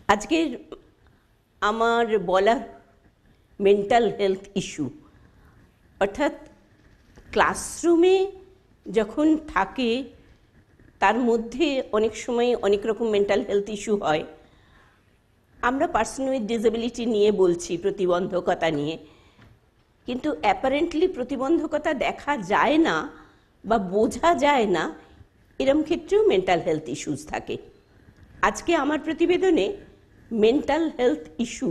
আজকের আমার বলা মেন্টাল হেলথ ইস্যু, অর্থাৎ ক্লাসরুমে যখন থাকে তার মধ্যে অনেক সময় অনেক রকম মেন্টাল হেলথ ইস্যু হয়। আমরা পার্সন উইথ ডিসেবিলিটি নিয়ে বলছি, প্রতিবন্ধকতা নিয়ে, কিন্তু অ্যাপারেন্টলি প্রতিবন্ধকতা দেখা যায় না বা বোঝা যায় না, এরম ক্ষেত্রেও মেন্টাল হেলথ ইস্যুস থাকে। আজকে আমার প্রতিবেদনে মেন্টাল হেলথ ইস্যু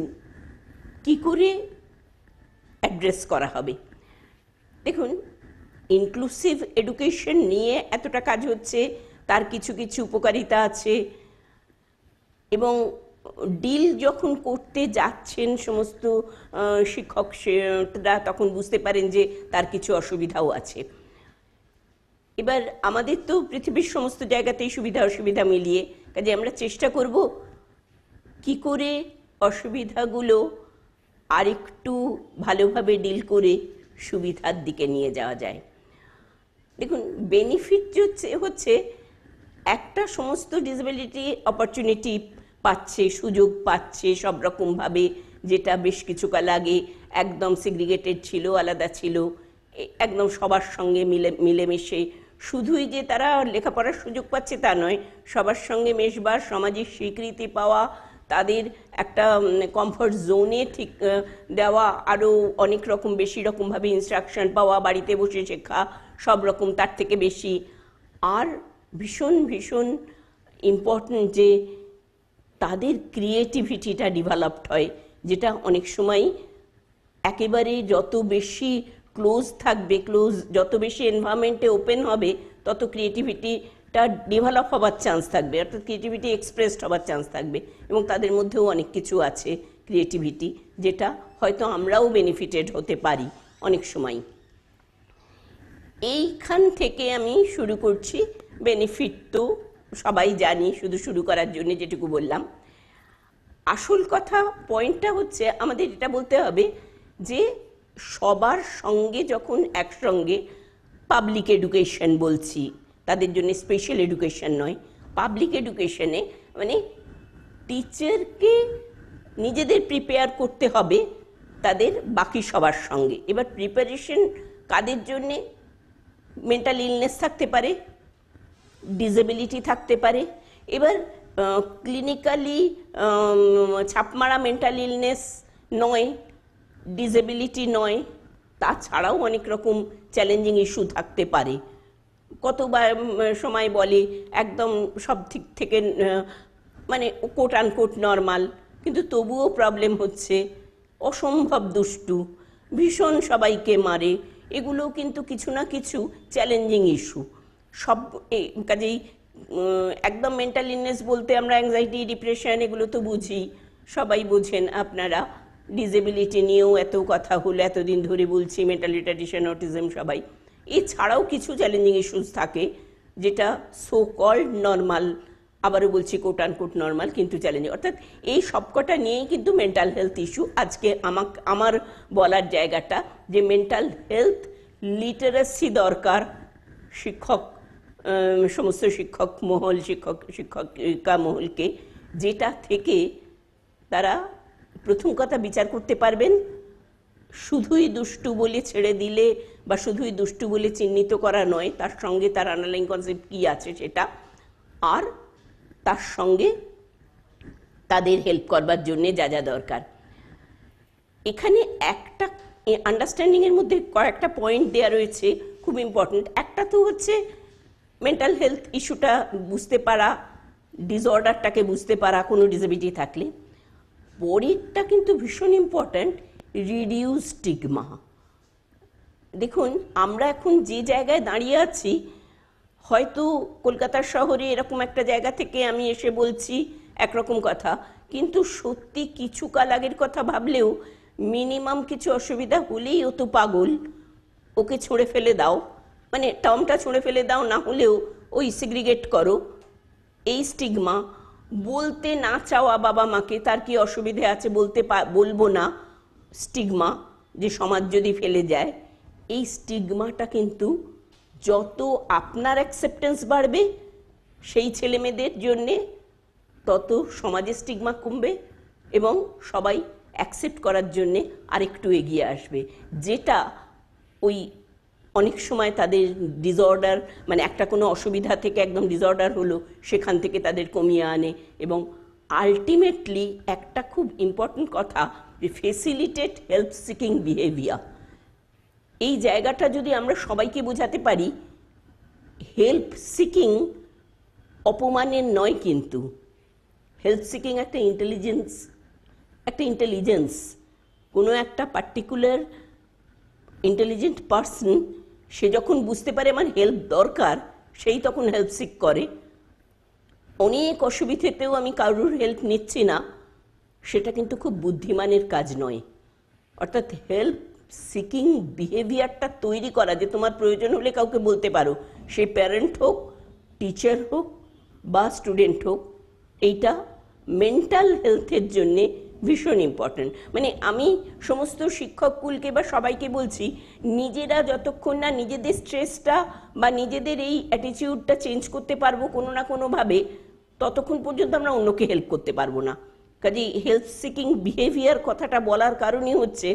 কী করে অ্যাড্রেস করা হবে। দেখুন, ইনক্লুসিভ এডুকেশন নিয়ে এতটা কাজ হচ্ছে, তার কিছু কিছু উপকারিতা আছে, এবং ডিল যখন করতে যাচ্ছেন সমস্ত শিক্ষকরা তখন বুঝতে পারেন যে তার কিছু অসুবিধাও আছে। এবার আমাদের তো পৃথিবীর সমস্ত জায়গাতেই সুবিধা অসুবিধা মিলিয়ে, কাজে আমরা চেষ্টা করব কি করে অসুবিধাগুলো আরেকটু ভালোভাবে ডিল করে সুবিধার দিকে নিয়ে যাওয়া যায়। দেখুন, বেনিফিট হচ্ছে একটা সমস্ত ডিসেবিলিটি অপরচুনিটি পাচ্ছে, সুযোগ পাচ্ছে সব রকমভাবে, যেটা বেশ কিছুকাল আগে একদম সেগ্রিগেটেড ছিল, আলাদা ছিল, একদম সবার সঙ্গে মিলেমিশে শুধুই যে তারা লেখাপড়ার সুযোগ পাচ্ছে তা নয়, সবার সঙ্গে মেশবার, সমাজের স্বীকৃতি পাওয়া, তাদের একটা কমফর্ট জোনে ঠিক দেওয়া, আরও অনেক রকম বেশি রকমভাবে ইনস্ট্রাকশন পাওয়া, বাড়িতে বসে শেখা, সব রকম তার থেকে বেশি। আর ভীষণ ভীষণ ইম্পর্ট্যান্ট যে তাদের ক্রিয়েটিভিটিটা ডেভেলপড হয়, যেটা অনেক সময় একেবারে যত বেশি ক্লোজ থাকবে, যত বেশি এনভায়রনমেন্টে ওপেন হবে, তত ক্রিয়েটিভিটিটা ডেভেলপ হবার চান্স থাকবে, অর্থাৎ ক্রিয়েটিভিটি এক্সপ্রেসড হবার চান্স থাকবে। এবং তাদের মধ্যেও অনেক কিছু আছে ক্রিয়েটিভিটি, যেটা হয়তো আমরাও বেনিফিটেড হতে পারি অনেক সময়। এইখান থেকে আমি শুরু করছি। বেনিফিট তো সবাই জানি, শুধু শুরু করার জন্য যেটুকু বললাম। আসল কথা, পয়েন্টটা হচ্ছে আমাদের এটা বলতে হবে যে সবার সঙ্গে যখন একসঙ্গে পাবলিক এডুকেশন বলছি, তাদের জন্য স্পেশাল এডুকেশন নয়, পাবলিক এডুকেশনে মানে টিচারকে নিজেদের প্রিপেয়ার করতে হবে তাদের বাকি সবার সঙ্গে। এবার প্রিপারেশন কাদের জন্যে? মেন্টাল ইলনেস থাকতে পারে, ডিসেবিলিটি থাকতে পারে। এবার ক্লিনিক্যালি ছাপমারা মেন্টাল ইলনেস নয়, ডিসেবিলিটি নয়, তাছাড়াও অনেক রকম চ্যালেঞ্জিং ইস্যু থাকতে পারে। কতবার সময় বলে একদম সব দিক থেকে মানে কোট আনকোট নর্মাল, কিন্তু তবুও প্রবলেম হচ্ছে, অসম্ভব দুষ্টু, ভীষণ সবাইকে মারে, এগুলো কিন্তু কিছু না কিছু চ্যালেঞ্জিং ইস্যু। সব কাজেই একদম মেন্টাল ইলনেস বলতে আমরা অ্যাংজাইটি, ডিপ্রেশন এগুলো তো বুঝি, সবাই বোঝেন আপনারা। ডিসেবিলিটি নিয়েও এত কথা হলো, এতদিন ধরে বলছি, মেন্টাল রিটার্ডেশন, অটিজম, সবাই। এছাড়াও কিছু চ্যালেঞ্জিং ইস্যুস থাকে যেটা সো কল্ড নর্মাল, আবারও বলছি কোট আনকোট নর্মাল, কিন্তু চ্যালেঞ্জিং। অর্থাৎ এই সবকটা নিয়েই কিন্তু মেন্টাল হেলথ ইস্যু। আজকে আমার বলার জায়গাটা যে মেন্টাল হেলথ লিটারেসি দরকার শিক্ষক, সমস্ত শিক্ষক মহল, শিক্ষিকা মহলকে, যেটা থেকে তারা প্রথম কথা বিচার করতে পারবেন শুধুই দুষ্টু বলে ছেড়ে দিলে বা শুধুই দুষ্টু বলে চিহ্নিত করা নয়, তার সঙ্গে তার আন্ডারলাইং কনসেপ্ট কী আছে সেটা, আর তার সঙ্গে তাদের হেল্প করবার জন্যে যা যা দরকার। এখানে একটা আন্ডারস্ট্যান্ডিংয়ের মধ্যে কয়েকটা পয়েন্ট দেওয়া রয়েছে খুব ইম্পর্ট্যান্ট। একটা তো হচ্ছে মেন্টাল হেলথ ইস্যুটা বুঝতে পারা, ডিসঅর্ডারটাকে বুঝতে পারা কোনো ডিসেবিলিটি থাকলে। পরেরটা কিন্তু ভীষণ ইম্পর্ট্যান্ট, রিডিউস স্টিগমা। দেখুন, আমরা এখন যে জায়গায় দাঁড়িয়ে আছি, হয়তো কলকাতার শহরে এরকম একটা জায়গা থেকে আমি এসে বলছি একরকম কথা, কিন্তু সত্যি কিছু কাল আগের কথা ভাবলেও মিনিমাম কিছু অসুবিধা হলেই ও তো পাগল, ওকে ছুঁড়ে ফেলে দাও, মানে টার্মটা ছুঁড়ে ফেলে দাও, না হলেও ওই সেগ্রিগেট করো, এই স্টিগমা। বলতে না চাওয়া বাবা মাকে তার কি অসুবিধে আছে বলবো না, স্টিগমা, যে সমাজ যদি ফেলে যায়, এই স্টিগমাটা কিন্তু যত আপনার অ্যাকসেপ্টেন্স বাড়বে সেই ছেলেমেয়েদের জন্যে তত সমাজে স্টিগমা কমবে এবং সবাই অ্যাকসেপ্ট করার জন্যে আরেকটু এগিয়ে আসবে, যেটা ওই অনেক সময় তাদের ডিসঅর্ডার, মানে একটা কোনো অসুবিধা থেকে একদম ডিসঅর্ডার হলো সেখান থেকে তাদের কমিয়ে আনে। এবং আলটিমেটলি একটা খুব ইম্পর্টেন্ট কথা, যে ফেসিলিটেট হেল্প সিকিং বিহেভিয়ার, এই জায়গাটা যদি আমরা সবাইকে বোঝাতে পারি, হেল্প সিকিং অপমানের নয়, কিন্তু হেল্প সিকিং একটা ইন্টেলিজেন্স। কোনো একটা পার্টিকুলার ইন্টেলিজেন্ট পার্সন, সে যখন বুঝতে পারে আমার হেল্প দরকার, সেই তখন হেল্প সিক করে। অনেক অসুবিধেতেও আমি কারোর হেল্প নিচ্ছি না, সেটা কিন্তু খুব বুদ্ধিমানের কাজ নয়। অর্থাৎ হেল্প সিকিং বিহেভিয়ারটা তৈরি করা, যে তোমার প্রয়োজন হলে কাউকে বলতে পারো, সেই প্যারেন্ট হোক, টিচার হোক বা স্টুডেন্ট হোক, এইটা মেন্টাল হেলথের জন্যে ভীষণ ইম্পর্টেন্ট। মানে আমি সমস্ত শিক্ষককুলকে বা সবাইকে বলছি, নিজেরা যতক্ষণ না নিজেদের স্ট্রেসটা বা নিজেদের এই অ্যাটিটিউডটা চেঞ্জ করতে পারবো কোনো না কোনোভাবে, ততক্ষণ পর্যন্ত আমরা অন্যকে হেল্প করতে পারবো না। কাজেই হেল্প সিকিং বিহেভিয়ার কথাটা বলার কারণই হচ্ছে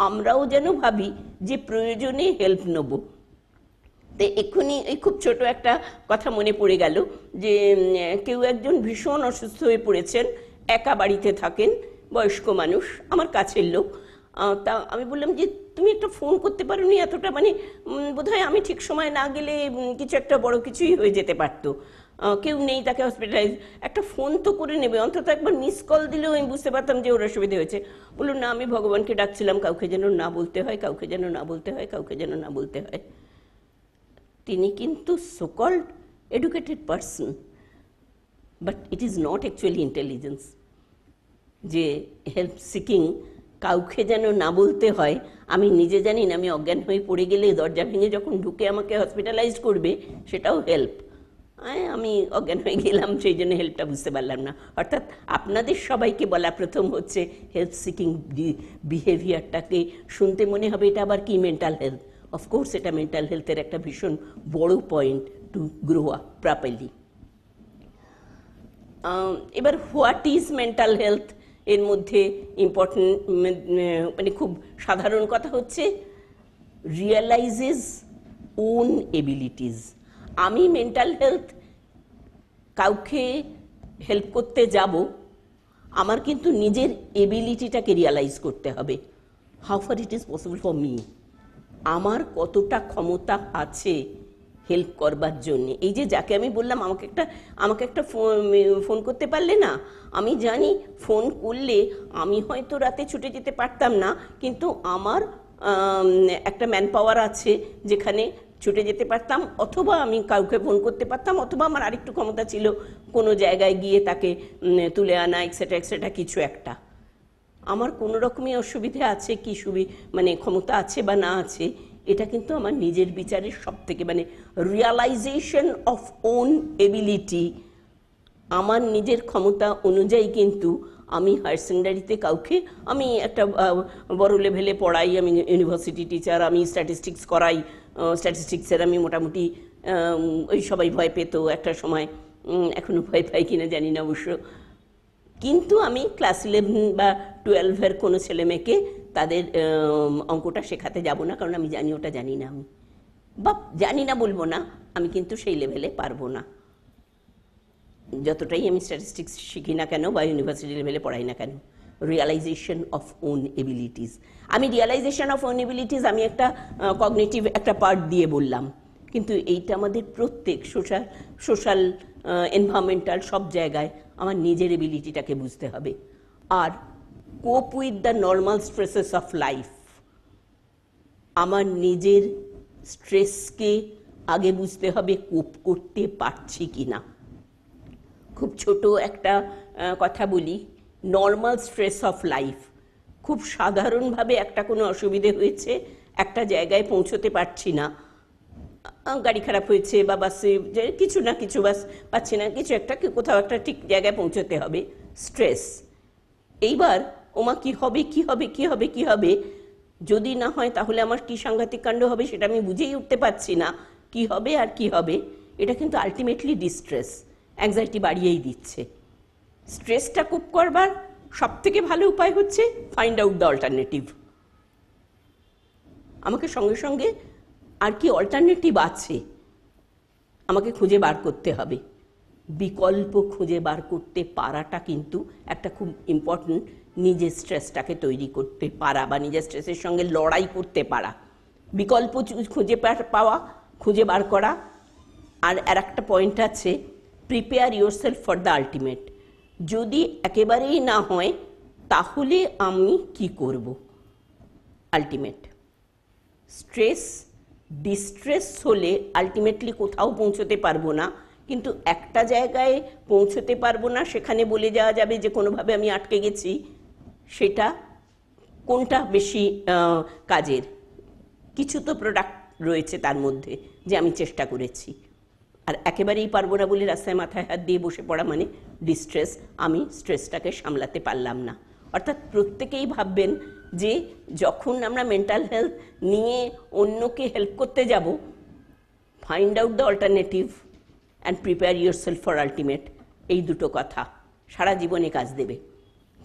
আমরাও যেন ভাবি যে প্রয়োজনে হেল্প নেব। তো এক্ষুনি এই খুব ছোট একটা কথা মনে পড়ে গেল, যে কেউ একজন ভীষণ অসুস্থ হয়ে পড়েছেন, একা বাড়িতে থাকেন, বয়স্ক মানুষ, আমার কাছের লোক। তা আমি বললাম যে তুমি একটা ফোন করতে পারোনি, এতটা মানে বোধহয় আমি ঠিক সময় না গেলে কিছু একটা বড় কিছুই হয়ে যেতে পারতো, কেউ নেই তাকে হসপিটালাইজ, একটা ফোন তো করে নেবে, অন্তত একবার মিস কল দিলেও আমি বুঝতে পারতাম যে ওর অসুবিধা হয়েছে। বলুন না, আমি ভগবানকে ডাকছিলাম কাউকে যেন না বলতে হয়, কাউকে যেন না বলতে হয়, কাউকে যেন না বলতে হয়। তিনি কিন্তু so called educated person, but it is not actually intelligence. যে হেল্প সিকিং কাউকে যেন না বলতে হয়, আমি নিজে জানি না, আমি অজ্ঞান হয়ে পড়ে গেলে দরজা ভেঙে যখন ঢুকে আমাকে হসপিটালাইজ করবে, সেটাও হেল্প। আমি অজ্ঞান হয়ে গেলাম, সেই জন্য হেল্পটা বুঝতে পারলাম না। অর্থাৎ আপনাদের সবাইকে বলা প্রথম হচ্ছে হেল্প সিকিং বিহেভিয়ারটাকে শুনতে মনে হবে এটা আবার কি মেন্টাল হেলথ। অফকোর্স এটা মেন্টাল হেলথের একটা ভীষণ বড় point to grow up properly. এবার হোয়াট ইজ মেন্টাল হেলথ, এর মধ্যে ইম্পর্টেন্ট মানে খুব সাধারণ কথা হচ্ছে রিয়েলাইজেস ওন এবিলিটিস। আমি মেন্টাল হেলথ কাউকে হেল্প করতে যাব, আমার কিন্তু নিজের এবিলিটিটাকে রিয়ালাইজ করতে হবে। How far it is possible for me, আমার কতটা ক্ষমতা আছে হেল্প করবার জন্যে। এই যে যাকে আমি বললাম আমাকে একটা ফোন করতে পারলে না, আমি জানি ফোন করলে আমি হয়তো রাতে ছুটে যেতে পারতাম না, কিন্তু আমার একটা ম্যান পাওয়ার আছে যেখানে ছুটে যেতে পারতাম, অথবা আমি কাউকে ফোন করতে পারতাম, অথবা আমার আরেকটু ক্ষমতা ছিল কোনো জায়গায় গিয়ে তাকে তুলে আনা, এক্সেট্রা এক্সেট্রা কিছু একটা। আমার কোনো রকমই অসুবিধে আছে কি মানে ক্ষমতা আছে বা না আছে, এটা কিন্তু আমার নিজের বিচারের সব থেকে মানে রিয়ালাইজেশন অফ ওন এবিলিটি। আমার নিজের ক্ষমতা অনুযায়ী কিন্তু আমি হায়ার সেকেন্ডারিতে কাউকে, আমি একটা বড় লেভেলে পড়াই, আমি ইউনিভার্সিটি টিচার, আমি স্ট্যাটিস্টিক্স করাই, স্ট্যাটিস্টিক্সের আমি মোটামুটি ওই সবাই ভয় পেত একটা সময়, এখনও ভয় পাই কিনা জানি না অবশ্য, কিন্তু আমি ক্লাস 11 বা 12-এর কোনো ছেলে মেয়েকে তাদের অঙ্কটা শেখাতে যাব না, কারণ আমি জানি ওটা জানি না, আমি বা জানি না বলবো না, আমি কিন্তু সেই লেভেলে পারবো না, যতটাই আমি স্ট্যাটিস্টিক্স শিখি না কেন বা ইউনিভার্সিটি লেভেলে পড়াই না কেন। রিয়ালাইজেশন অফ ওন এবিলিটিস, আমি রিয়ালাইজেশন অফ ওন এবিলিটিস আমি একটা কগনিটিভ একটা পার্ট দিয়ে বললাম, কিন্তু এইটা আমাদের প্রত্যেক সোশ্যাল এনভায়রনমেন্টাল সব জায়গায় আমার নিজের এবিলিটিটাকে বুঝতে হবে। আর cope with the normal stresses of life, আমার নিজের স্ট্রেসকে আগে বুঝতে হবে কোপ করতে পারছি কি না। খুব ছোট একটা কথা বলি, নর্মাল স্ট্রেস অফ লাইফ, খুব সাধারণভাবে একটা কোনো অসুবিধে হয়েছে, একটা জায়গায় পৌঁছতে পারছি না, গাড়ি খারাপ হয়েছে বা বাসে কিছু না কিছু বাস পাচ্ছি না, কিছু একটা কোথাও একটা ঠিক জায়গায় পৌঁছতে হবে, স্ট্রেস। এইবার ওমা কি হবে কি হবে কি হবে কি হবে, যদি না হয় তাহলে আমার কি সাংঘাতিক কাণ্ড হবে সেটা আমি বুঝেই উঠতে পারছি না, কি হবে আর কি হবে। এটা কিন্তু আলটিমেটলি ডিস্ট্রেস, অ্যাংজাইটি বাড়িয়েই দিচ্ছে। স্ট্রেসটা কোপ করবার সব থেকে ভালো উপায় হচ্ছে ফাইন্ড আউট দ্য অল্টারনেটিভ। আমাকে সঙ্গে সঙ্গে আর কি অল্টারনেটিভ আছে আমাকে খুঁজে বার করতে হবে। বিকল্প খুঁজে বার করতে পারাটা কিন্তু একটা খুব ইম্পর্টেন্ট, নিজের স্ট্রেসটাকে তৈরি করতে পারা বা নিজের স্ট্রেসের সঙ্গে লড়াই করতে পারা, বিকল্প খুঁজে পাওয়া, খুঁজে বার করা। আর একটা পয়েন্ট আছে, prepare yourself for the ultimate. যদি একেবারেই না হয় তাহলে আমি কি করব? আলটিমেট স্ট্রেস ডিস্ট্রেস হলে আলটিমেটলি কোথাও পৌঁছতে পারবো না, কিন্তু একটা জায়গায় পৌঁছতে পারবো না, সেখানে বলে যাওয়া যাবে যে কোনোভাবে আমি আটকে গেছি। সেটা কোনটা বেশি কাজের? কিছু তো প্রোডাক্ট রয়েছে তার মধ্যে যে আমি চেষ্টা করেছি, আর একেবারেই পারবো না বলে রাস্তায় মাথায় হাত দিয়ে বসে পড়া মানে ডিস্ট্রেস, আমি স্ট্রেসটাকে সামলাতে পারলাম না। অর্থাৎ প্রত্যেকেই ভাববেন যে যখন আমরা মেন্টাল হেলথ নিয়ে অন্যকে হেল্প করতে যাব, find out the alternative and prepare yourself for ultimate, এই দুটো কথা সারা জীবনে কাজ দেবে।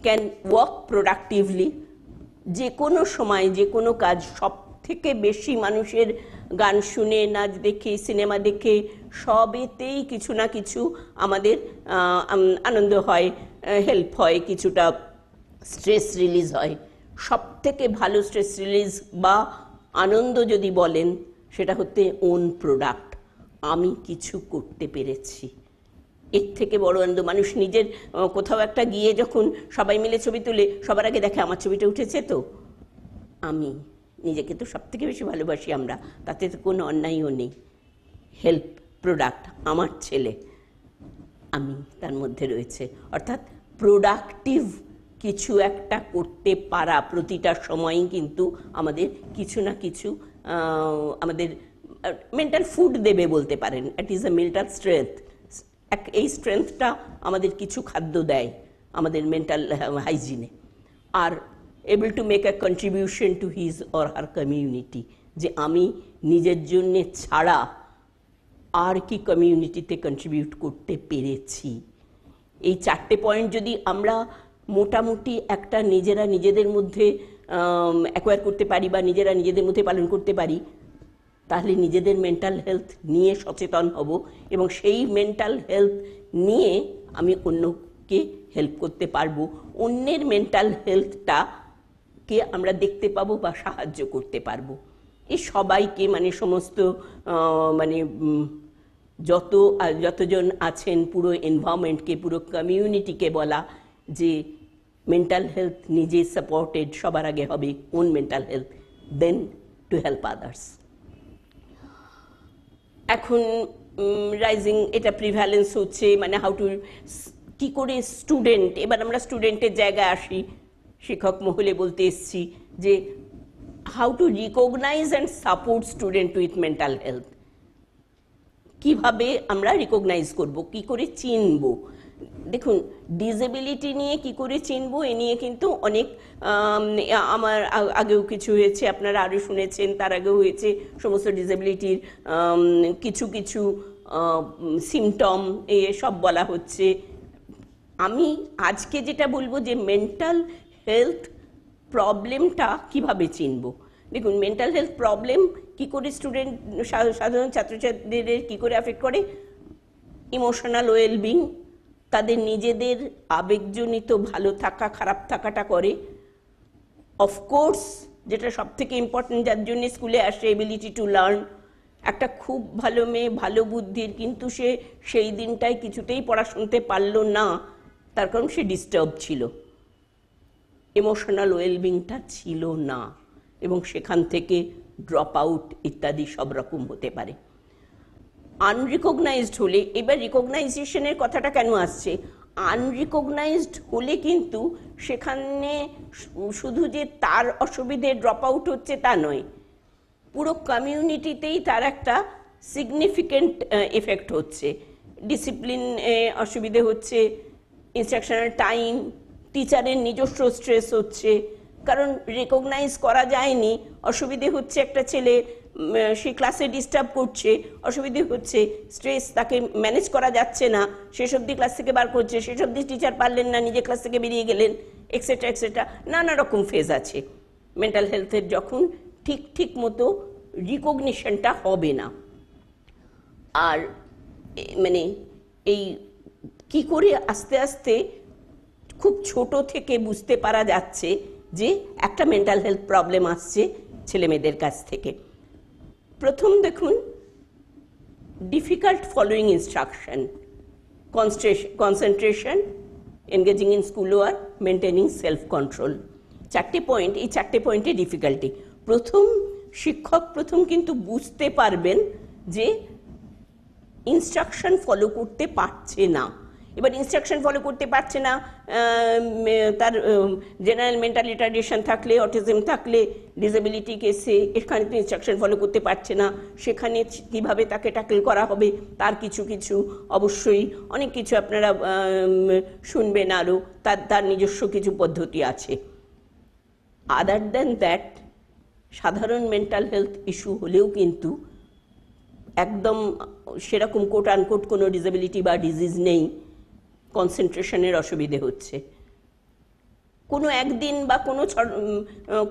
ক্যান ওয়ার্ক প্রোডাক্টিভলি, যে কোনো সময় যে কোনো কাজ। সব থেকে বেশি মানুষের গান শুনে, নাচ দেখে, সিনেমা দেখে, সবেতেই কিছু না কিছু আমাদের আনন্দ হয়, হেল্প হয়, কিছুটা স্ট্রেস রিলিজ হয়। সব থেকে ভালো স্ট্রেস রিলিজ বা আনন্দ যদি বলেন, সেটা হচ্ছে ওন প্রোডাক্ট, আমি কিছু করতে পেরেছি। এর থেকে বড় আনন্দ মানুষ নিজের কোথাও একটা গিয়ে যখন সবাই মিলে ছবি তুলে সবার আগে দেখে আমার ছবিটা উঠেছে, তো আমি নিজেকে তো সব থেকে বেশি ভালোবাসি আমরা, তাতে তো কোনো অন্যায়ও নেই। হেল্প প্রোডাক্ট আমার ছেলে, আমি তার মধ্যে রয়েছে। অর্থাৎ প্রোডাক্টিভ কিছু একটা করতে পারা প্রতিটা সময়ই কিন্তু আমাদের কিছু না কিছু আমাদের মেন্টাল ফুড দেবে বলতে পারেন। It is a mental strength. এই স্ট্রেংথটা আমাদের কিছু খাদ্য দেয় আমাদের মেন্টাল হাইজিনে। আর able to make a contribution to his or her community, যে আমি নিজের জন্যে ছাড়া আর কি কমিউনিটিতে কন্ট্রিবিউট করতে পেরেছি। এই চারটে পয়েন্ট যদি আমরা মোটামুটি একটা নিজেরা নিজেদের মধ্যে অ্যাকোয়ার করতে পারি বা নিজেরা নিজেদের মধ্যে পালন করতে পারি, তাহলে নিজেদের মেন্টাল হেলথ নিয়ে সচেতন হব এবং সেই মেন্টাল হেলথ নিয়ে আমি অন্যকে হেল্প করতে পারবো। অন্যের মেন্টাল হেলথটাকে আমরা দেখতে পাবো বা সাহায্য করতে পারবো। এই সবাইকে মানে সমস্ত মানে যতজন আছেন পুরো এনভায়রনমেন্টকে, পুরো কমিউনিটিকে বলা যে মেন্টাল হেলথ নিজে সাপোর্টেড সবার আগে হবে, own mental health, then to help others. এখন রাইজিং এটা প্রিভ্যালেন্স হচ্ছে, মানে হাউ টু, কী করে স্টুডেন্ট, এবার আমরা স্টুডেন্টের জায়গায় আসি। শিক্ষক মহলে বলতে এসছি যে how to recognise and support student with mental health. কীভাবে আমরা রিকগনাইজ করব, কি করে চিনব? দেখুন, ডিসেবিলিটি নিয়ে কি করে চিনব এ নিয়ে কিন্তু অনেক আমার আগেও কিছু হয়েছে, আপনারা আরও শুনেছেন, তার আগেও হয়েছে। সমস্ত ডিসেবিলিটির কিছু কিছু সিমটম সব বলা হচ্ছে। আমি আজকে যেটা বলবো যে মেন্টাল হেলথ প্রবলেমটা কিভাবে চিনব। দেখুন, মেন্টাল হেলথ প্রবলেম কি করে স্টুডেন্ট, সাধারণ ছাত্রছাত্রীদের কি করে অ্যাফেক্ট করে? ইমোশনাল ওয়েলবিং, তাদের নিজেদের আবেগজনিত ভালো থাকা খারাপ থাকাটা করে। অফকোর্স যেটা সব থেকে ইম্পর্টেন্ট, যার জন্য স্কুলে আসে, এবিলিটি টু লার্ন। একটা খুব ভালো মেয়ে, ভালো বুদ্ধির, কিন্তু সে সেই দিনটায় কিছুতেই পড়া শুনতে পারল না, তার কারণ সে ডিস্টার্ব ছিল, ইমোশনাল ওয়েলবিংটা ছিল না, এবং সেখান থেকে ড্রপ আউট ইত্যাদি সব রকম হতে পারে। আনরিকগনাইজড হলে, এবার রিকগনাইজেশনের কথাটা কেন আসছে? আনরিকগনাইজড হলে কিন্তু সেখানে শুধু যে তার অসুবিধে ড্রপ আউট হচ্ছে তা নয়, পুরো কমিউনিটিতেই তার একটা সিগনিফিক্যান্ট এফেক্ট হচ্ছে। ডিসিপ্লিন অসুবিধে হচ্ছে, ইনস্ট্রাকশনাল টাইম, টিচারের নিজস্ব স্ট্রেস হচ্ছে, কারণ রেকগনাইজ করা যায়নি। অসুবিধে হচ্ছে একটা ছেলে সে ক্লাসে ডিস্টার্ব করছে, অসুবিধে হচ্ছে, স্ট্রেস, তাকে ম্যানেজ করা যাচ্ছে না, শেষ অবধি ক্লাস থেকে বার করছে, শেষ অবধি টিচার পারলেন না, নিজে ক্লাস থেকে বেরিয়ে গেলেন, এক্সেট্রা এক্সেট্রা, নানা রকম ফেজ আছে মেন্টাল হেলথের, যখন ঠিক মতো রিকগনিশনটা হবে না। আর মানে এই কি করে আস্তে আস্তে খুব ছোট থেকে বুঝতে পারা যাচ্ছে যে একটা মেন্টাল হেলথ প্রবলেম আসছে ছেলেমেয়েদের কাছ থেকে। প্রথম দেখুন, difficult following instruction, concentration, engaging in school work, maintaining self control. চারটে পয়েন্ট, এই চারটে পয়েন্টে ডিফিকাল্টি। শিক্ষক প্রথম কিন্তু বুঝতে পারবেন যে ইনস্ট্রাকশন ফলো করতে পারছে না। এবার ইনস্ট্রাকশন ফলো করতে পারছে না, তার জেনারেল মেন্টাল রিটার্ডেশন থাকলে, অটিজম থাকলে, ডিসেবিলিটি কেসে এখানে তো ইনস্ট্রাকশন ফলো করতে পারছে না, সেখানে কিভাবে তাকে ট্যাকল করা হবে তার কিছু অবশ্যই অনেক কিছু আপনারা শুনবেন, আরও তার নিজস্ব কিছু পদ্ধতি আছে। আদার দ্যান দ্যাট, সাধারণ মেন্টাল হেলথ ইস্যু হলেও কিন্তু একদম সেরকম কোট আনকোট কোনো ডিসেবিলিটি বা ডিজিজ নেই, কনসেন্ট্রেশনের অসুবিধে হচ্ছে। কোনো একদিন বা কোনো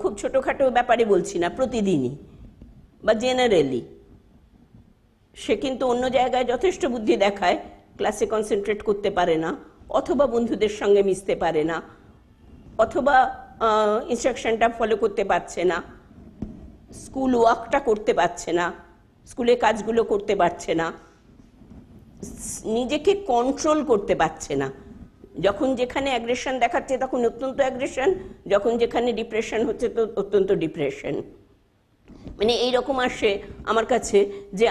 খুব ছোটোখাটো ব্যাপারে বলছি না, প্রতিদিনই বা জেনারেলি সে কিন্তু অন্য জায়গায় যথেষ্ট বুদ্ধি দেখায়, ক্লাসে কনসেন্ট্রেট করতে পারে না, অথবা বন্ধুদের সঙ্গে মিশতে পারে না, অথবা ইনস্ট্রাকশনটা ফলো করতে পারছে না, স্কুল ওয়ার্কটা করতে পারছে না, স্কুলে কাজগুলো করতে পারছে না, নিজেকে কন্ট্রোল করতে পারছে না। যখন যেখানে অ্যাগ্রেশন দেখাচ্ছে তখন অত্যন্ত অ্যাগ্রেশন, যখন যেখানে ডিপ্রেশন হচ্ছে তো অত্যন্ত ডিপ্রেশন। মানে এইরকম আসে আমার কাছে যে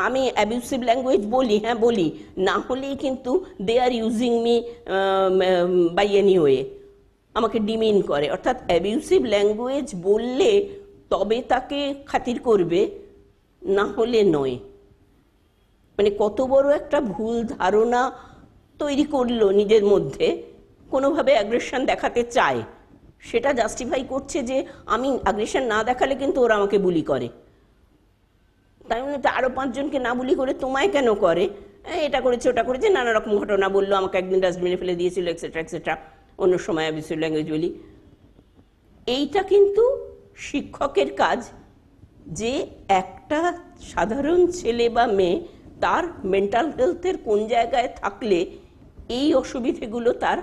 আমি অ্যাবিউসিভ ল্যাঙ্গুয়েজ বলি, হ্যাঁ বলি, না হলেই কিন্তু they are using me by any way, আমাকে ডিমিন করে। অর্থাৎ অ্যাবিউসিভ ল্যাঙ্গুয়েজ বললে তবে তাকে খাতির করবে, না হলে নয়। মানে কত বড় একটা ভুল ধারণা তৈরি করলো নিজের মধ্যে, কোনোভাবে অ্যাগ্রেশন দেখাতে চায়, সেটা জাস্টিফাই করছে যে আমি অ্যাগ্রেশন না দেখালে কিন্তু ওরা আমাকে বুলি করে, তাই জন্য তো আরও 5 জনকে না বুলি করে তোমায় কেন করে, এটা করেছে ওটা করেছে, নানা রকম ঘটনা বললো, আমাকে একদিন ডাস্টবিনে ফেলে দিয়েছিল, এক্সেট্রা এক্সেট্রা, অন্য সময় অ্যাবিউসিভ ল্যাঙ্গুয়েজ বলি। এইটা কিন্তু শিক্ষকের কাজ যে একটা সাধারণ ছেলে বা মেয়ে তার মেন্টাল হেলথের কোন জায়গায় থাকলে এই অসুবিধেগুলো তার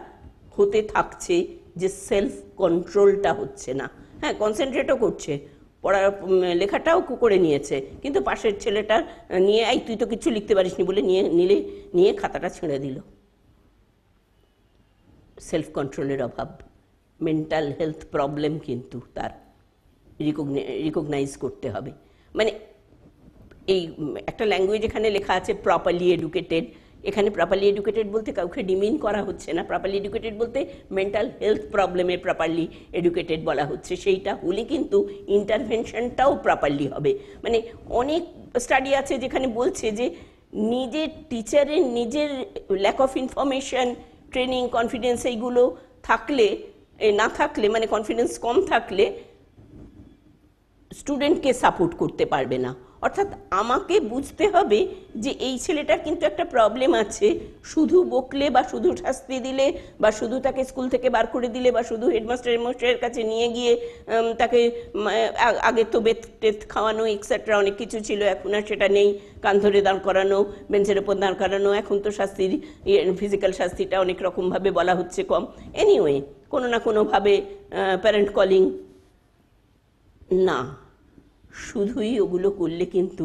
হতে থাকছে, যে সেলফ কন্ট্রোলটা হচ্ছে না। হ্যাঁ, কনসেন্ট্রেটও করছে, লেখাটাও করে নিয়েছে, কিন্তু পাশের ছেলেটার নিয়ে এই তুই তো কিছু লিখতে পারিসনি বলে নিয়ে খাতাটা ছেড়ে দিল। সেলফ কন্ট্রোলের অভাব, মেন্টাল হেলথ প্রবলেম কিন্তু তার রিকগনাইজ করতে হবে। মানে এই একটা ল্যাঙ্গুয়েজ এখানে লেখা আছে প্রপারলি এডুকেটেড, এখানে প্রপারলি এডুকেটেড বলতে কাউকে ডিমিন করা হচ্ছে না, প্রপারলি এডুকেটেড বলতে মেন্টাল হেলথ প্রবলেমে প্রপারলি এডুকেটেড বলা হচ্ছে। সেইটা হলে কিন্তু ইন্টারভেনশনটাও প্রপারলি হবে। মানে অনেক স্টাডি আছে যেখানে বলছে যে নিজের টিচারের নিজের lack of information, training, confidence এইগুলো থাকলে, না থাকলে মানে কনফিডেন্স কম থাকলে স্টুডেন্টকে সাপোর্ট করতে পারবে না। অর্থাৎ আমাকে বুঝতে হবে যে এই ছেলেটার কিন্তু একটা প্রবলেম আছে, শুধু বকলে বা শুধু শাস্তি দিলে বা শুধু তাকে স্কুল থেকে বার করে দিলে বা শুধু হেডমাস্টারের কাছে নিয়ে গিয়ে তাকে আগে তো বেত টেত খাওয়ানো এক্সেট্রা অনেক কিছু ছিল, এখন আর সেটা নেই, কান ধরে দাঁড় করানো, বেঞ্চের ওপর দাঁড় করানো, এখন তো শাস্তির ফিজিক্যাল শাস্তিটা অনেক রকমভাবে বলা হচ্ছে কম। এনিওয়ে, কোনো না কোনোভাবে প্যারেন্ট কলিং, না শুধুই ওগুলো করলে কিন্তু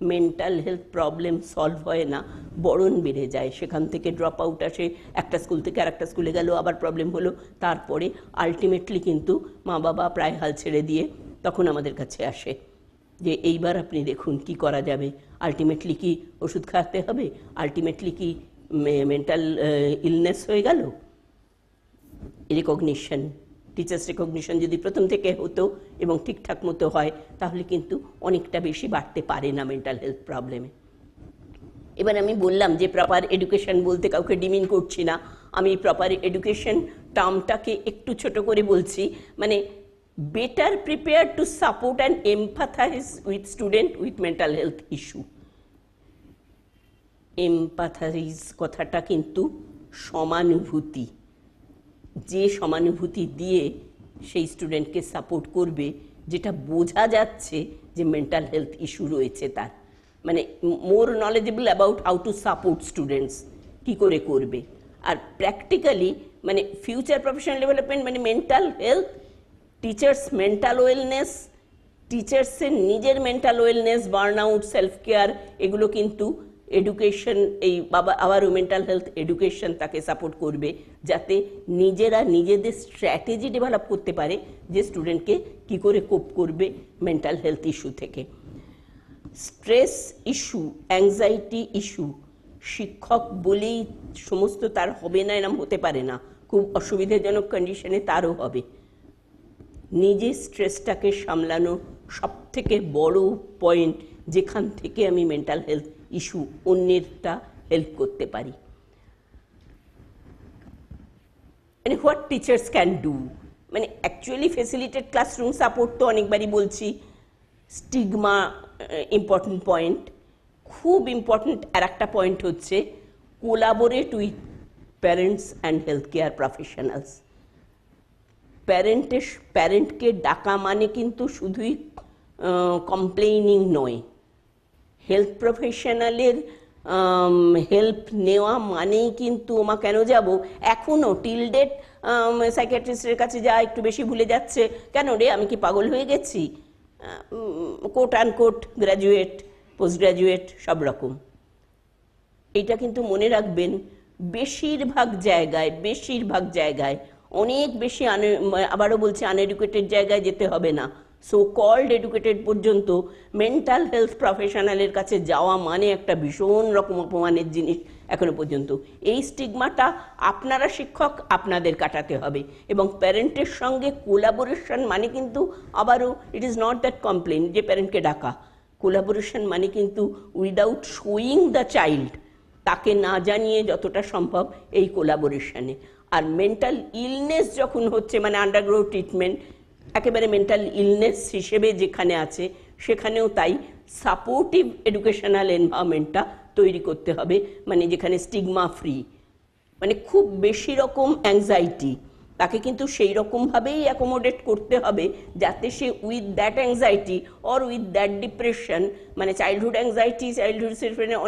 মেন্টাল হেলথ প্রবলেম সলভ হয় না, বরণ বেড়ে যায়। সেখান থেকে ড্রপ আউট আসে, একটা স্কুল থেকে আর একটা স্কুলে গেল, আবার প্রবলেম হলো, তারপরে আলটিমেটলি কিন্তু মা বাবা প্রায় হাল ছেড়ে দিয়ে তখন আমাদের কাছে আসে যে এইবার আপনি দেখুন কি করা যাবে। আলটিমেটলি কি ওষুধ খাওয়াতে হবে, আলটিমেটলি কি মেন্টাল ইলনেস হয়ে গেল। রিকগনিশন, টিচার্স রিকগনিশন যদি প্রথম থেকে হতো এবং ঠিকঠাক মতো হয় তাহলে কিন্তু অনেকটা বেশি বাড়তে পারে না মেন্টাল হেলথ প্রবলেমে। এবার আমি বললাম যে প্রপার এডুকেশন বলতে কাউকে ডিমিন করছি না, আমি প্রপার এডুকেশন টার্মটাকে একটু ছোট করে বলছি। মানে better prepared to support and empathize with student with mental health issue. Empathize কথাটা কিন্তু সমানুভূতি, যে সমানুভূতি দিয়ে সেই স্টুডেন্টকে সাপোর্ট করবে, যেটা বোঝা যাচ্ছে যে মেন্টাল হেলথ ইস্যু রয়েছে তার, মানে more knowledgeable about how to support students, কী করে করবে। আর প্র্যাকটিক্যালি মানে ফিউচার প্রফেশনাল ডেভেলপমেন্ট মানে mental health, teachers mental wellness, টিচার্সের নিজের mental wellness, burn out, self care, এগুলো কিন্তু এডুকেশন, এই আবারও মেন্টাল হেলথ এডুকেশন তাকে সাপোর্ট করবে, যাতে নিজেরা নিজেদের স্ট্র্যাটেজি ডেভেলপ করতে পারে যে স্টুডেন্টকে কী করে কোপ করবে মেন্টাল হেলথ ইস্যু থেকে। স্ট্রেস ইস্যু, অ্যাংজাইটি ইস্যু শিক্ষক বলেই সমস্ত তার হবে না, এরম হতে পারে না, খুব অসুবিধাজনক কন্ডিশনে তারও হবে। নিজে স্ট্রেসটাকে সামলানো সব থেকে বড় পয়েন্ট, যেখান থেকে আমি মেন্টাল হেলথ ইস্যু অন্যেরটা হেল্প করতে পারি। মানে হোয়াট টিচার্স ক্যান ডু, মানে অ্যাকচুয়ালি ফেসিলিটেড ক্লাসরুম সাপোর্ট তো অনেকবারই বলছি। স্টিগমা ইম্পর্টেন্ট পয়েন্ট, খুব ইম্পর্টেন্ট আর একটা পয়েন্ট হচ্ছে collaborate with parents and health care professionals. প্যারেন্টকে ডাকা মানে কিন্তু শুধুই কমপ্লেইনিং নয়, হেলথ প্রফেশনালের হেল্প নেওয়া মানেই কিন্তু ওমা কেন যাব, এখনও টিল ডেট সাইকিয়াট্রিস্টের কাছে যা একটু বেশি ভুলে যাচ্ছে, কেন রে আমি কি পাগল হয়ে গেছি, coat unquote graduate, post graduate সব রকম। এটা কিন্তু মনে রাখবেন, বেশিরভাগ জায়গায় অনেক বেশি আবারও বলছি আনএডুকেটেড জায়গায় যেতে হবে না, সো কল্ড এডুকেটেড পর্যন্ত মেন্টাল হেলথ প্রফেশনালের কাছে যাওয়া মানে একটা ভীষণ রকম অপমানের জিনিস এখনো পর্যন্ত। এই স্টিগমাটা আপনারা শিক্ষক আপনাদের কাটাতে হবে, এবং প্যারেন্টের সঙ্গে কোলাবোরেশন মানে কিন্তু আবারও ইট ইজ নট দ্যাট কমপ্লেন যে প্যারেন্টকে ডাকা, কোলাবোরেশন মানে কিন্তু উইদাউট শোয়িং দ্য চাইল্ড, তাকে না জানিয়ে যতটা সম্ভব এই কোলাবোরেশনে। আর মেন্টাল ইলনেস যখন হচ্ছে মানে আন্ডারগ্রাউন্ড ট্রিটমেন্ট একেবারে মেন্টাল ইলনেস হিসেবে যেখানে আছে, সেখানেও তাই সাপোর্টিভ এডুকেশনাল এনভায়রনমেন্টটা তৈরি করতে হবে, মানে যেখানে স্টিগমা ফ্রি। মানে খুব বেশি রকম অ্যাংজাইটি তাকে কিন্তু সেই রকমভাবেই অ্যাকোমোডেট করতে হবে যাতে সে with that anxiety or with that depression, মানে চাইল্ডহুড অ্যাংজাইটি, চাইল্ডহুড সিলফ্রেনের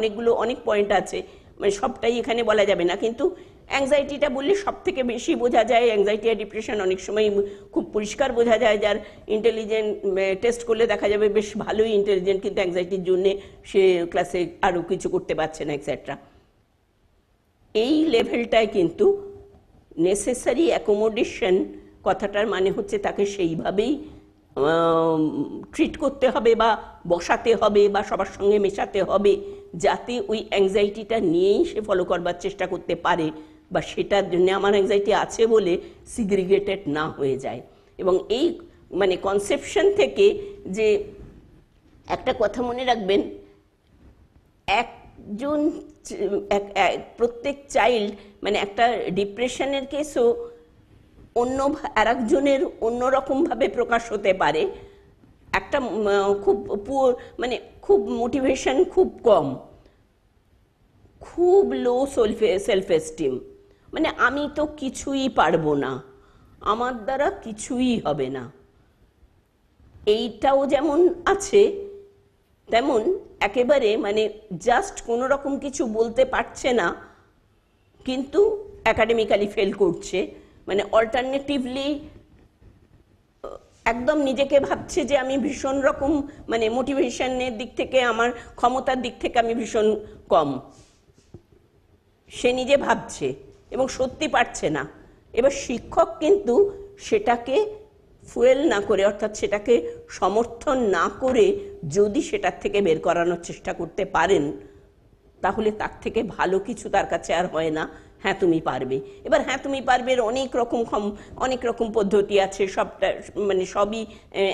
অনেক পয়েন্ট আছে, মানে সবটাই এখানে বলা যাবে না, কিন্তু অ্যাংজাইটিটা বললে সব থেকে বেশি বোঝা যায়। অ্যাংজাইটি আর ডিপ্রেশন অনেক সময় খুব পরিষ্কার বোঝা যায়, যার ইন্টেলিজেন্ট টেস্ট করলে দেখা যাবে বেশ ভালোই ইন্টেলিজেন্ট, কিন্তু অ্যাংজাইটির জন্যে সে ক্লাসে আরও কিছু করতে পারছে না এক্সেট্রা। এই লেভেলটায় কিন্তু নেসেসারি অ্যাকোমোডেশন কথাটার মানে হচ্ছে তাকে সেইভাবেই ট্রিট করতে হবে বা বসাতে হবে বা সবার সঙ্গে মেশাতে হবে, যাতে ওই অ্যাংজাইটিটা নিয়েই সে ফলো করবার চেষ্টা করতে পারে, বা সেটার জন্য আমার অ্যাংজাইটি আছে বলে সিগ্রিগেটেড না হয়ে যায়। এবং এই মানে কনসেপশন থেকে যে একটা কথা মনে রাখবেন, প্রত্যেক চাইল্ড মানে একটা ডিপ্রেশনের কেসও আরেকজনের অন্যরকমভাবে প্রকাশ হতে পারে। একটা খুব মানে খুব মোটিভেশন খুব কম, খুব লো সেলফ এস্টিম, মানে আমি তো কিছুই পারবো না, আমার দ্বারা কিছুই হবে না, এইটাও যেমন আছে, তেমন একেবারে মানে জাস্ট কোনো রকম কিছু বলতে পারছে না কিন্তু একাডেমিক্যালি ফেল করছে, মানে অল্টারনেটিভলি একদম নিজেকে ভাবছে যে আমি ভীষণ রকম মানে মোটিভেশনের দিক থেকে আমার ক্ষমতার দিক থেকে আমি ভীষণ কম, সে নিজে ভাবছে এবং সত্যি পারছে না। এবার শিক্ষক কিন্তু সেটাকে ফুয়েল না করে, অর্থাৎ সেটাকে সমর্থন না করে যদি সেটার থেকে বের করানোর চেষ্টা করতে পারেন, তাহলে তার থেকে ভালো কিছু তার কাছে আর হয় না। হ্যাঁ তুমি পারবে। এবার হ্যাঁ তুমি পারবে অনেক রকম পদ্ধতি আছে, সবটা মানে সবই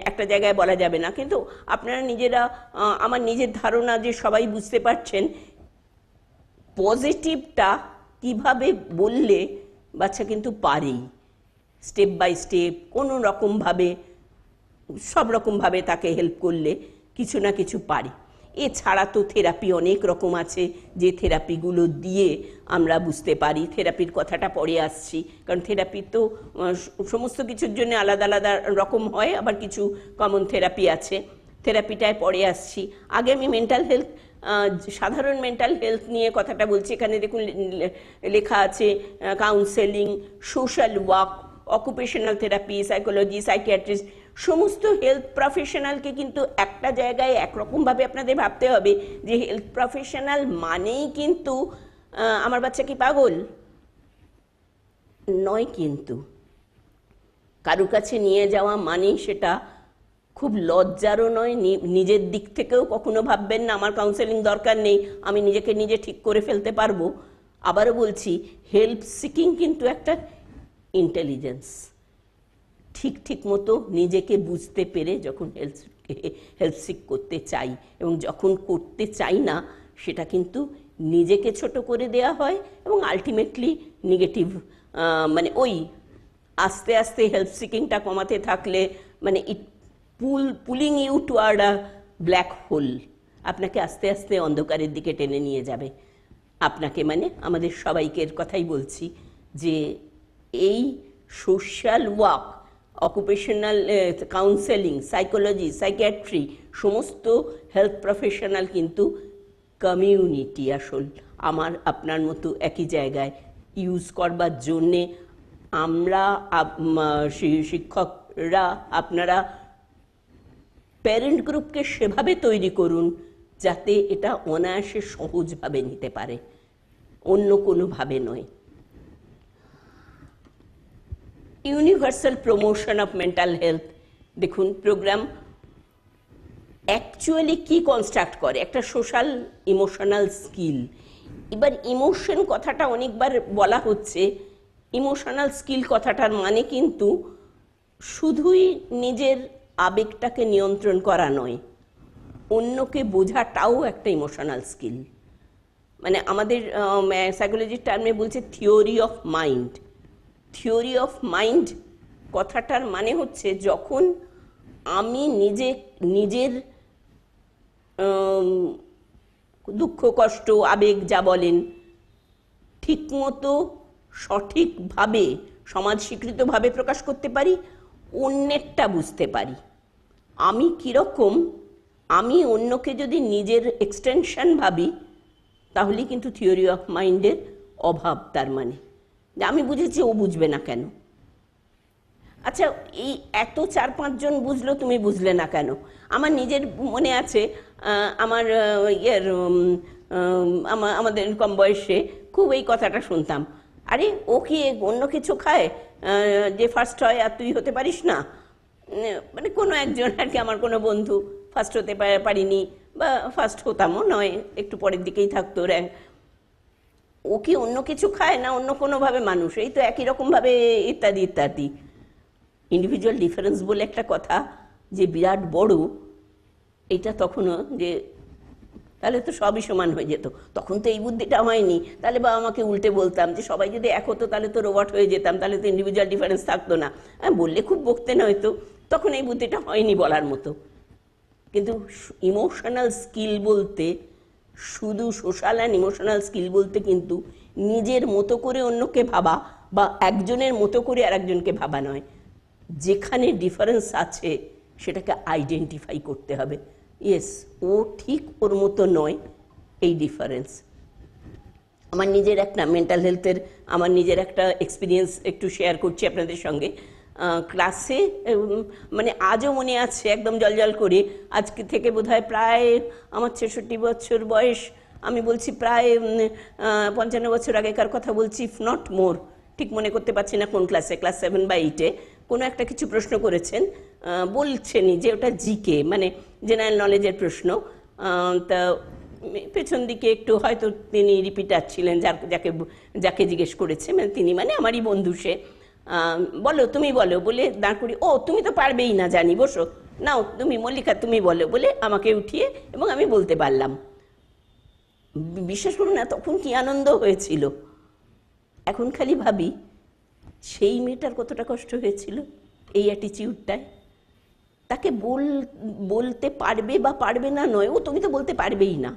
একটা জায়গায় বলা যাবে না, কিন্তু আপনারা নিজেরা, আমার নিজের ধারণা যে সবাই বুঝতে পারছেন পজিটিভটা কিভাবে বললে বাচ্চা কিন্তু পারেই, স্টেপ বাই স্টেপ কোনো রকমভাবে সব রকমভাবে তাকে হেল্প করলে কিছু না কিছু পারি। এছাড়া তো থেরাপি অনেক রকম আছে, যে থেরাপিগুলো দিয়ে আমরা বুঝতে পারি। থেরাপির কথাটা পরে আসছি, কারণ থেরাপি তো সমস্ত কিছুর জন্য আলাদা আলাদা রকম হয়, আবার কিছু কমন থেরাপি আছে, থেরাপিটায় পরে আসছি। আগে আমি মেন্টাল হেলথ, সাধারণ মেন্টাল হেলথ নিয়ে কথাটা বলছি। এখানে দেখুন লেখা আছে counselling, social work, occupational therapy, psychology, psychiatrist, সমস্ত হেলথ প্রফেশনালকে কিন্তু একটা জায়গায় একরকমভাবে আপনাদের ভাবতে হবে যে হেলথ প্রফেশনাল মানেই কিন্তু আমার বাচ্চা কি পাগল নয়, কিন্তু কারুর কাছে নিয়ে যাওয়া মানেই সেটা খুব লজ্জারও নয়। নিজের দিক থেকেও কখনো ভাববেন না আমার কাউন্সেলিং দরকার নেই, আমি নিজেকে নিজে ঠিক করে ফেলতে পারবো। আবারও বলছি, হেল্প সিকিং কিন্তু একটা ইন্টেলিজেন্স। ঠিক মতো নিজেকে বুঝতে পেরে যখন হেল্প সিক করতে চাই, এবং যখন করতে চাই না, সেটা কিন্তু নিজেকে ছোট করে দেয়া হয় এবং আলটিমেটলি নেগেটিভ, মানে ওই আস্তে আস্তে হেল্প সিকিংটা কমাতে থাকলে মানে it pulling you toward a black hole, আপনাকে আস্তে আস্তে অন্ধকারের দিকে টেনে নিয়ে যাবে। আপনাকে মানে আমাদের সবাইকে কথাই বলছি যে এই social work, occupational counselling, psychology, psychiatry, সমস্ত হেলথ প্রফেশনাল কিন্তু কমিউনিটি আসল আমার আপনার মতো একই জায়গায় ইউজ করবার জন্যে আমরা শিক্ষকরা, আপনারা প্যারেন্ট গ্রুপকে সেভাবে তৈরি করুন যাতে এটা অনায়াসে সহজভাবে নিতে পারে, অন্য কোনোভাবে নয়। Universal promotion of mental health, দেখুন প্রোগ্রাম অ্যাকচুয়ালি কি কনস্ট্রাক্ট করে, একটা সোশ্যাল ইমোশনাল স্কিল। এবার ইমোশন কথাটা অনেকবার বলা হচ্ছে, ইমোশনাল স্কিল কথাটার মানে কিন্তু শুধুই নিজের আবেগটাকে নিয়ন্ত্রণ করা নয়, অন্যকে বোঝাটাও একটা ইমোশনাল স্কিল। মানে আমাদের সাইকোলজির টার্মে বলছে theory of mind. Theory of mind কথাটার মানে হচ্ছে যখন আমি নিজের দুঃখ, কষ্ট, আবেগ যা বলেন ঠিকমতো সঠিকভাবে সমাজ স্বীকৃতভাবে প্রকাশ করতে পারি, অন্যেরটা বুঝতে পারি। আমি কীরকম, আমি অন্যকে যদি নিজের এক্সটেনশন ভাবি, তাহলে কিন্তু থিওরি অফ মাইন্ডের অভাব। তার মানে যে আমি বুঝেছি, ও বুঝবে না কেন? আচ্ছা, এই এত 4-5 জন বুঝলো, তুমি বুঝলে না কেন? আমার নিজের মনে আছে, আমার আমাদের কম বয়সে খুব এই কথাটা শুনতাম, আরে ও কি অন্য কিছু খায় যে ফার্স্ট হয় আর তুই হতে পারিস না? মানে কোনো একজন আর কি, আমার কোনো বন্ধু ফার্স্ট হতে পারিনি, বা ফার্স্ট হতামও নয়, একটু পরের দিকেই থাকতো র্যাঙ্ক। ও কি অন্য কিছু খায় না অন্য কোনোভাবে মানুষ? এই তো একই রকমভাবে ইত্যাদি ইত্যাদি। ইন্ডিভিজুয়াল ডিফারেন্স বলে একটা কথা যে বিরাট বড়, এটা তখনও যে তাহলে তো সবই সমান হয়ে যেত। তখন তো এই বুদ্ধিটা হয়নি, তাহলে বাবা আমাকে উল্টে বলতাম যে সবাই যদি এক হতো তাহলে তো রোবট হয়ে যেতাম, তাহলে তো ইন্ডিভিজুয়াল ডিফারেন্স থাকতো না। বললে খুব বকতে নয়তো, তখন এই বুদ্ধিটা হয়নি বলার মতো। কিন্তু ইমোশনাল স্কিল বলতে, শুধু সোশ্যাল অ্যান্ড ইমোশনাল স্কিল বলতে কিন্তু নিজের মতো করে অন্যকে ভাবা বা একজনের মতো করে আরেকজনকে ভাবা নয়। যেখানে ডিফারেন্স আছে সেটাকে আইডেন্টিফাই করতে হবে। ইয়েস, ও ঠিক ওর মতো নয়, এই ডিফারেন্স। আমার নিজের একটা মেন্টাল হেলথের আমার নিজের একটা এক্সপিরিয়েন্স একটু শেয়ার করছি আপনাদের সঙ্গে। ক্লাসে মানে আজও মনে আছে একদম জলজল করে, আজকে থেকে বোধহয় প্রায় আমার 66 বছর বয়স, আমি বলছি প্রায় 55 বছর আগেকার কথা বলছি, ইফ নট মোর, ঠিক মনে করতে পারছি না কোন ক্লাসে, ক্লাস 7 বা 8-এ কোনো একটা কিছু প্রশ্ন করেছেন, বলছেনই যে ওটা জিকে মানে জেনারেল নলেজের প্রশ্ন। তা পেছন দিকে একটু হয়তো তিনি রিপিটার ছিলেন, যাকে জিজ্ঞেস করেছে, মানে তিনি মানে আমারই বন্ধু, সে বলো তুমি বলো বলে দাঁড় করি, ও তুমি তো পারবেই না জানি, বসো নাও তুমি মল্লিকা তুমি বলো বলে আমাকে উঠিয়ে, এবং আমি বলতে পারলাম। বিশ্বাস করুন না তখন কি আনন্দ হয়েছিল। এখন খালি ভাবি সেই মেয়েটার কতটা কষ্ট হয়েছিল এই অ্যাটিটিউডটায়। তাকে বলতে পারবে বা পারবে না নয়, ও তুমি তো বলতে পারবেই না।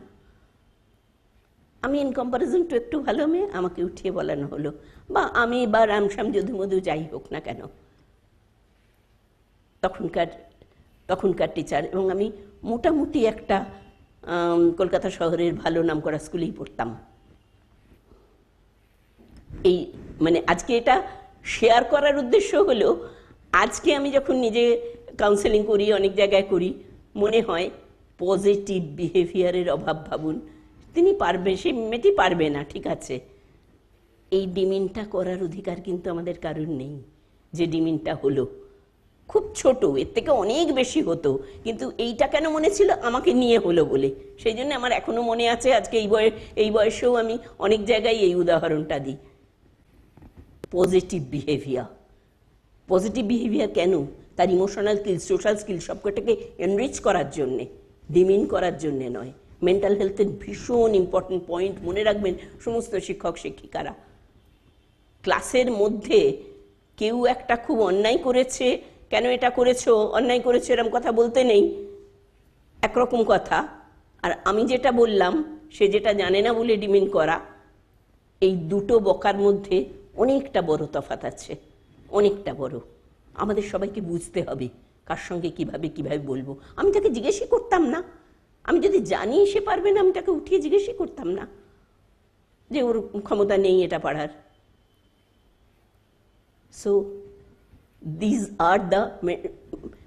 আমি ইন কম্পারিজন টু একটু ভালো মেয়ে, আমাকে উঠিয়ে বলানো হলো, বা আমি বা রামশ্যাম যদুমধু যাই হোক না কেন, তখনকার টিচার, এবং আমি মোটামুটি একটা কলকাতা শহরের ভালো নামকরা স্কুলেই পড়তাম। এই মানে আজকে এটা শেয়ার করার উদ্দেশ্য হলো, আজকে আমি যখন নিজে কাউন্সেলিং করি, অনেক জায়গায় করি, মনে হয় পজিটিভ বিহেভিয়ারের অভাব। ভাবুন, তিনি পারবে, সে মেয়েটি পারবে না, ঠিক আছে, এই ডিমিনটা করার অধিকার কিন্তু আমাদের কারোর নেই। যে ডিমিনটা হলো খুব ছোট, এর থেকে অনেক বেশি হতো, কিন্তু এইটা কেন মনে ছিল? আমাকে নিয়ে হলো বলে। সেই জন্য আমার এখনো মনে আছে, আজকে এই বয়সেও আমি অনেক জায়গায় এই উদাহরণটা দিই। পজিটিভ বিহেভিয়ার কেন? তার ইমোশনাল স্কিল, সোশ্যাল স্কিল সবকটাকে এনরিচ করার জন্যে, ডিমিন করার জন্যে নয়। মেন্টাল হেলথের ভীষণ ইম্পর্টেন্ট পয়েন্ট মনে রাখবেন সমস্ত শিক্ষক শিক্ষিকারা। ক্লাসের মধ্যে কেউ একটা খুব অন্যায় করেছে, কেন এটা করেছো, অন্যায় করেছো, এরকম কথা বলতে নেই, একরকম কথা। আর আমি যেটা বললাম, সে যেটা জানে না বলে ডিমিন করা, এই দুটো বকার মধ্যে অনেকটা বড় তফাৎ আছে, অনেকটা বড়। আমাদের সবাইকে বুঝতে হবে কার সঙ্গে কিভাবে বলবো। আমি তাকে জিজ্ঞেসই করতাম না, আমি যদি জানি সে পারবে না, আমি তাকে উঠিয়ে জিজ্ঞেসই করতাম না যে ওর ক্ষমতা নেই এটা পারার। সো দিজ আর দ্য,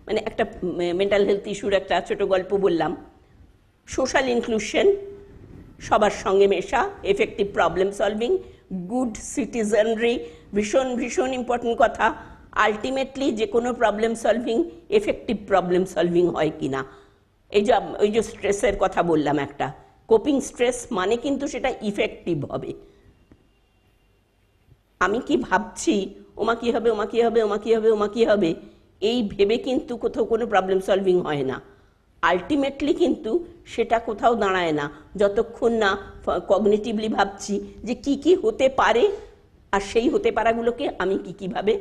মানে একটা মেন্টাল হেলথ ইস্যুর একটা ছোট গল্প বললাম। সোশ্যাল ইনক্লুশন, সবার সঙ্গে মেশা, এফেক্টিভ প্রবলেম সলভিং, গুড সিটিজেনরি, ভীষণ ভীষণ ইম্পর্টেন্ট কথা। আলটিমেটলি যে কোনো problem solving effective problem solving হয় কিনা। ওই যে স্ট্রেসের কথা বললাম, একটা কোপিং স্ট্রেস মানে কিন্তু সেটা ইফেক্টিভ হবে। আমি কি ভাবছি ওমা কি হবে, ওমা কি হবে, ওমা কি হবে, ওমা কি হবে, এই ভেবে কিন্তু কোথাও কোনো প্রবলেম সলভিং হয় না। আলটিমেটলি কিন্তু সেটা কোথাও দাঁড়ায় না যতক্ষণ না কগনিটিভলি ভাবছি যে কি হতে পারে, আর সেই হতে পারাগুলোকে আমি কিভাবে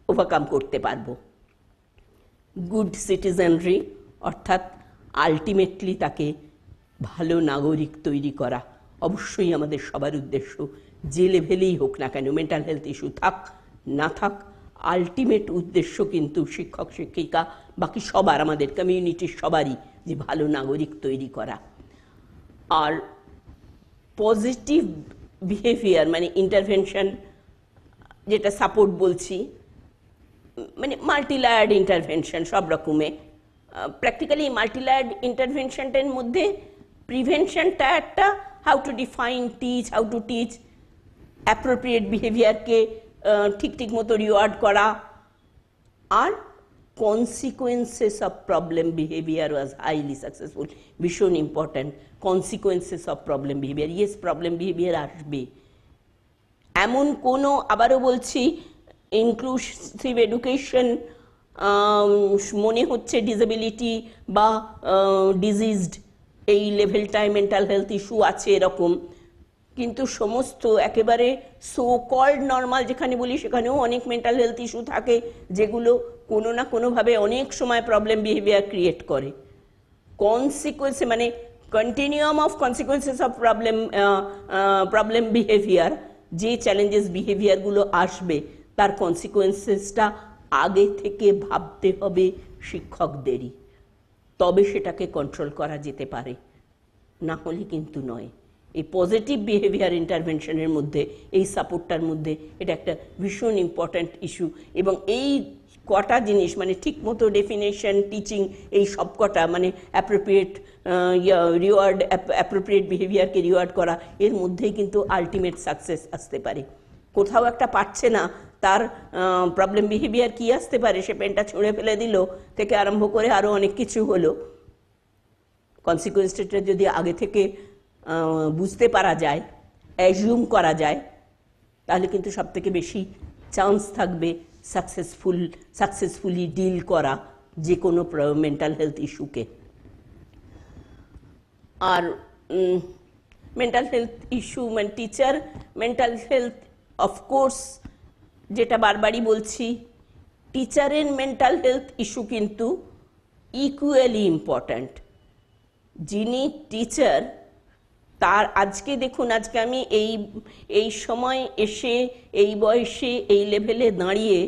ওভারকাম করতে পারবো। গুড সিটিজেনরি অর্থাৎ আলটিমেটলি তাকে ভালো নাগরিক তৈরি করা অবশ্যই আমাদের সবার উদ্দেশ্য, যে লেভেলেই হোক না কেন, মেন্টাল হেলথ ইস্যু থাক না থাক, আলটিমেট উদ্দেশ্য কিন্তু শিক্ষক শিক্ষিকা বাকি সবার, আমাদের কমিউনিটির সবারই, যে ভালো নাগরিক তৈরি করা। আর পজিটিভ বিহেভিয়ার মানে ইন্টারভেনশন, যেটা সাপোর্ট বলছি, মানে মাল্টিলায়ার্ড ইন্টারভেনশন সব রকমে। প্র্যাকটিক্যালি মাল্টিলায়ার্ড ইন্টারভেনশনটার মধ্যে প্রিভেনশনটা একটা, how to define, how to teach, appropriate বিহেভিয়ারকে ঠিক মতো রিওয়ার্ড করা, আর consequences of problem behaviour was highly successful. ভীষণ important, consequences of problem behaviour. Yes, problem behaviour আসবে, এমন কোনো, আবারও বলছি, ইনক্লুসিভ এডুকেশন মনে হচ্ছে ডিসেবিলিটি বা ডিজিজড এই লেভেলটায় মেন্টাল হেলথ ইস্যু আছে এরকম, কিন্তু সমস্ত একেবারে সো কল্ড নর্মাল যেখানে বলি, সেখানেও অনেক মেন্টাল হেলথ ইস্যু থাকে যেগুলো কোনো না কোনোভাবে অনেক সময় প্রবলেম বিহেভিয়ার ক্রিয়েট করে। কনসিকোয়েন্স মানে continuum of consequences of problem behaviour, যে চ্যালেঞ্জেস বিহেভিয়ারগুলো আসবে তার কনসিকোয়েন্সেসটা আগে থেকে ভাবতে হবে শিক্ষকদেরই, তবে সেটাকে কন্ট্রোল করা যেতে পারে, না হলে কিন্তু নয়। এই পজিটিভ বিহেভিয়ার ইন্টারভেনশনের মধ্যে, এই সাপোর্টটার মধ্যে এটা একটা ভীষণ ইম্পর্ট্যান্ট ইস্যু। এবং এই কটা জিনিস মানে ঠিক মতো ডেফিনেশন, টিচিং, এই সব কটা মানে অ্যাপ্রোপ্রিয়েট রিওয়ার্ড, অ্যাপ্রোপ্রিয়েট বিহেভিয়ারকে রিওয়ার্ড করা, এর মধ্যেই কিন্তু আলটিমেট সাকসেস আসতে পারে। কোথাও একটা পারছে না, তার প্রবলেম বিহেভিয়ার কি আসতে পারে, সে পেনটা ছুঁড়ে ফেলে দিল থেকে আরম্ভ করে আরও অনেক কিছু হলো। কনসিকোয়েন্সটা যদি আগে থেকে বুঝতে পারা যায়, অ্যাজিউম করা যায়, তাহলে কিন্তু সব থেকে বেশি চান্স থাকবে সাকসেসফুলি ডিল করা যে কোনো মেন্টাল হেলথ ইস্যুকে। আর মেন্টাল হেলথ ইস্যু মানে টিচার মেন্টাল হেলথ, অফকোর্স যেটা বারবারই বলছি, টিচারের মেন্টাল হেলথ ইস্যু কিন্তু ইকুয়ালি ইম্পর্ট্যান্ট। যিনি টিচার তার আজকে দেখুন, আজকে আমি এই সময় এসে এই বয়সে এই লেভেলে দাঁড়িয়ে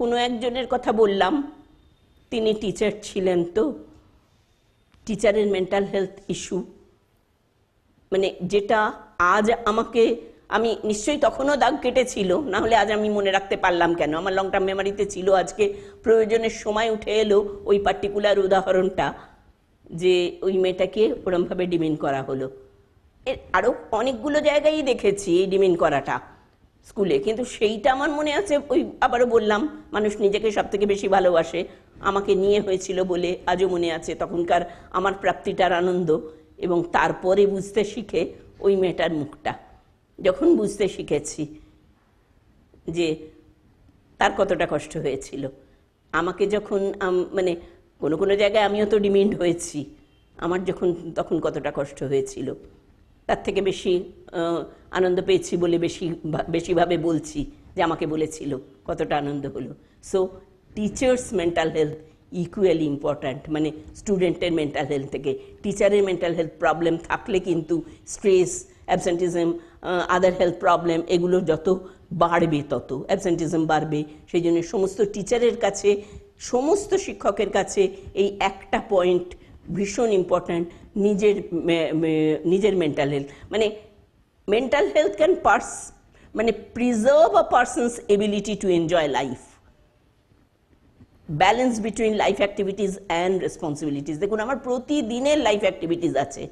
কোনো একজনের কথা বললাম, তিনি টিচার ছিলেন। তো টিচারের মেন্টাল হেলথ ইস্যু মানে যেটা আজ আমি নিশ্চয়ই তখনও দাগ কেটেছিল, না হলে আজ আমি মনে রাখতে পারলাম কেন? আমার লং টার্ম মেমোরিতে ছিল, আজকে প্রয়োজনের সময় উঠে এলো ওই পার্টিকুলার উদাহরণটা, যে ওই মেয়েটাকে ওরমভাবে ডিমিন করা হলো। আরও অনেকগুলো জায়গায় দেখেছি এই ডিমিন করাটা স্কুলে, কিন্তু সেইটা আমার মনে আছে। ওই আবারও বললাম, মানুষ নিজেকে সব থেকে বেশি ভালোবাসে, আমাকে নিয়ে হয়েছিল বলে আজও মনে আছে তখনকার আমার প্রাপ্তিটার আনন্দ। এবং তারপরে বুঝতে শিখে ওই মেয়েটার মুখটা, যখন বুঝতে শিখেছি যে তার কতটা কষ্ট হয়েছিল, আমাকে যখন মানে কোনো কোনো জায়গায় আমিও তো ডিমিন্ড হয়েছি, আমার যখন তখন কতটা কষ্ট হয়েছিল, তার থেকে বেশি আনন্দ পেয়েছি বলে বেশিভাবে বলছি যে আমাকে বলেছিল, কতটা আনন্দ হলো। So teachers mental health equally important, মানে স্টুডেন্টের মেন্টাল হেলথ থেকে। টিচারের মেন্টাল হেলথ প্রবলেম থাকলে কিন্তু স্ট্রেস, অ্যাবসেন্টিজম, আদার হেলথ প্রবলেম এগুলো যত বাড়বে তত অ্যাবসেন্টিজম বাড়বে। সেই জন্য সমস্ত টিচারের কাছে, সমস্ত শিক্ষকের কাছে এই একটা পয়েন্ট ভীষণ ইম্পর্ট্যান্ট, নিজের মেন্টাল হেলথ। মানে মেন্টাল হেলথ ক্যান মানে preserve a person's ability to enjoy life, balance between life activities and responsibilities. দেখুন, আমার প্রতিদিনের লাইফ অ্যাক্টিভিটিস আছে,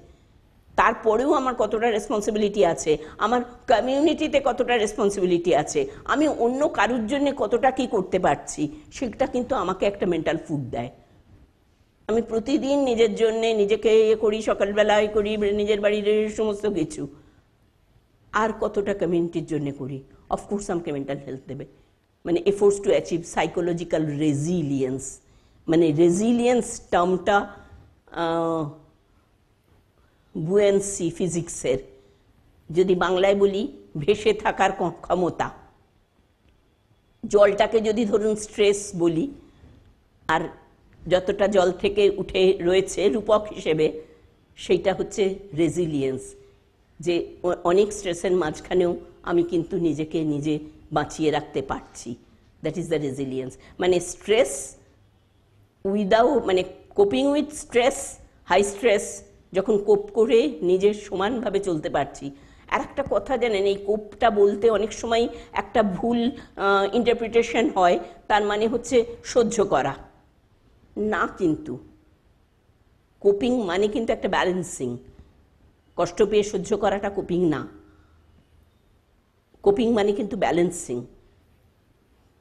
তারপরেও আমার কতটা রেসপন্সিবিলিটি আছে, আমার কমিউনিটিতে কতটা রেসপন্সিবিলিটি আছে, আমি অন্য কারুর জন্য কতটা কি করতে পারছি, সেটা কিন্তু আমাকে একটা মেন্টাল ফুড দেয়। আমি প্রতিদিন নিজের জন্যে নিজেকে করি, সকালবেলায় করি, নিজের বাড়ির সমস্ত কিছু, আর কতটা কমিউনিটির জন্য করি। অফকোর্স আমাকে মেন্টাল হেলথ দেবে, মানে efforts to achieve psychological resilience. মানে রেজিলিয়েন্স টার্মটা বুয়েন্সি ফিজিক্সের, যদি বাংলায় বলি ভেসে থাকার ক্ষমতা। জলটাকে যদি ধরুন স্ট্রেস বলি, আর যতটা জল থেকে উঠে রয়েছে রূপক হিসেবে, সেইটা হচ্ছে রেজিলিয়েন্স, যে অনেক স্ট্রেসের মাঝখানেও আমি কিন্তু নিজেকে নিজে বাঁচিয়ে রাখতে পারছি। That is the resilience. মানে স্ট্রেস মানে coping with stress, high stress যখন কোপ করে নিজের সমানভাবে চলতে পারছি। আর একটা কথা জানেন, এই কোপটা বলতে অনেক সময় একটা ভুল ইন্টারপ্রিটেশন হয়, তার মানে হচ্ছে সহ্য করা না, কিন্তু কোপিং মানে কিন্তু একটা ব্যালেন্সিং। কষ্ট পেয়ে সহ্য করাটা কোপিং না, কোপিং মানে কিন্তু ব্যালেন্সিং।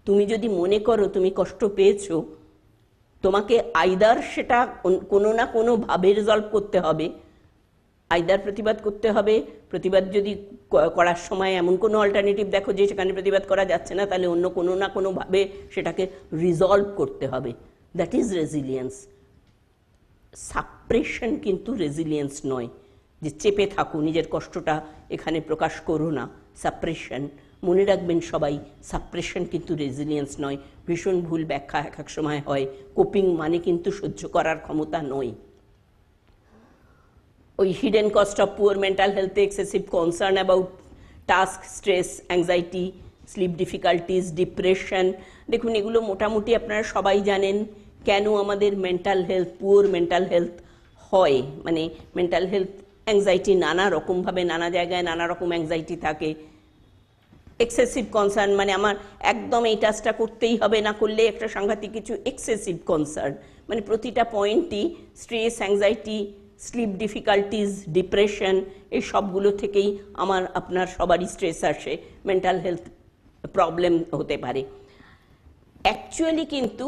তুমি যদি মনে করো তুমি কষ্ট পেয়েছো, তোমাকে আইদার সেটা কোনো না কোনো ভাবে রিজলভ করতে হবে, আইদার প্রতিবাদ করতে হবে। প্রতিবাদ যদি করার সময় এমন কোনো অল্টারনেটিভ দেখো যে সেখানে প্রতিবাদ করা যাচ্ছে না, তাহলে অন্য কোনো না কোনোভাবে সেটাকে রিজলভ করতে হবে। That is resilience. সাপ্রেশন কিন্তু রেজিলিয়েন্স নয়, যে চেপে থাকো, নিজের কষ্টটা এখানে প্রকাশ করো না, সাপ্রেশন। মনে রাখবেন সবাই, সাপ্রেশন কিন্তু রেজিলিয়েন্স নয়। ভীষণ ভুল ব্যাখ্যা এক এক সময় হয়। কোপিং মানে কিন্তু সহ্য করার ক্ষমতা নয়। ওই hidden cost of poor mental হেলথে excessive concern about task, stress, anxiety, sleep difficulties, depression. দেখুন, এগুলো মোটামুটি আপনারা সবাই জানেন কেন আমাদের mental health, poor mental health হয়। মানে মেন্টাল হেলথ অ্যাংজাইটি নানা রকমভাবে, নানা জায়গায় নানা রকম অ্যাংজাইটি থাকে। এক্সেসিভ কনসার্ন মানে আমার একদম এই টাস্কটা করতেই হবে, না করলে একটা সাংঘাতিক কিছু। এক্সেসিভ কনসার্ন মানে প্রতিটা পয়েন্টই stress, anxiety, sleep difficulties, depression, এই সবগুলো থেকেই আপনার সবারই স্ট্রেস আসে, মেন্টাল হেলথ প্রবলেম হতে পারে। অ্যাকচুয়ালি কিন্তু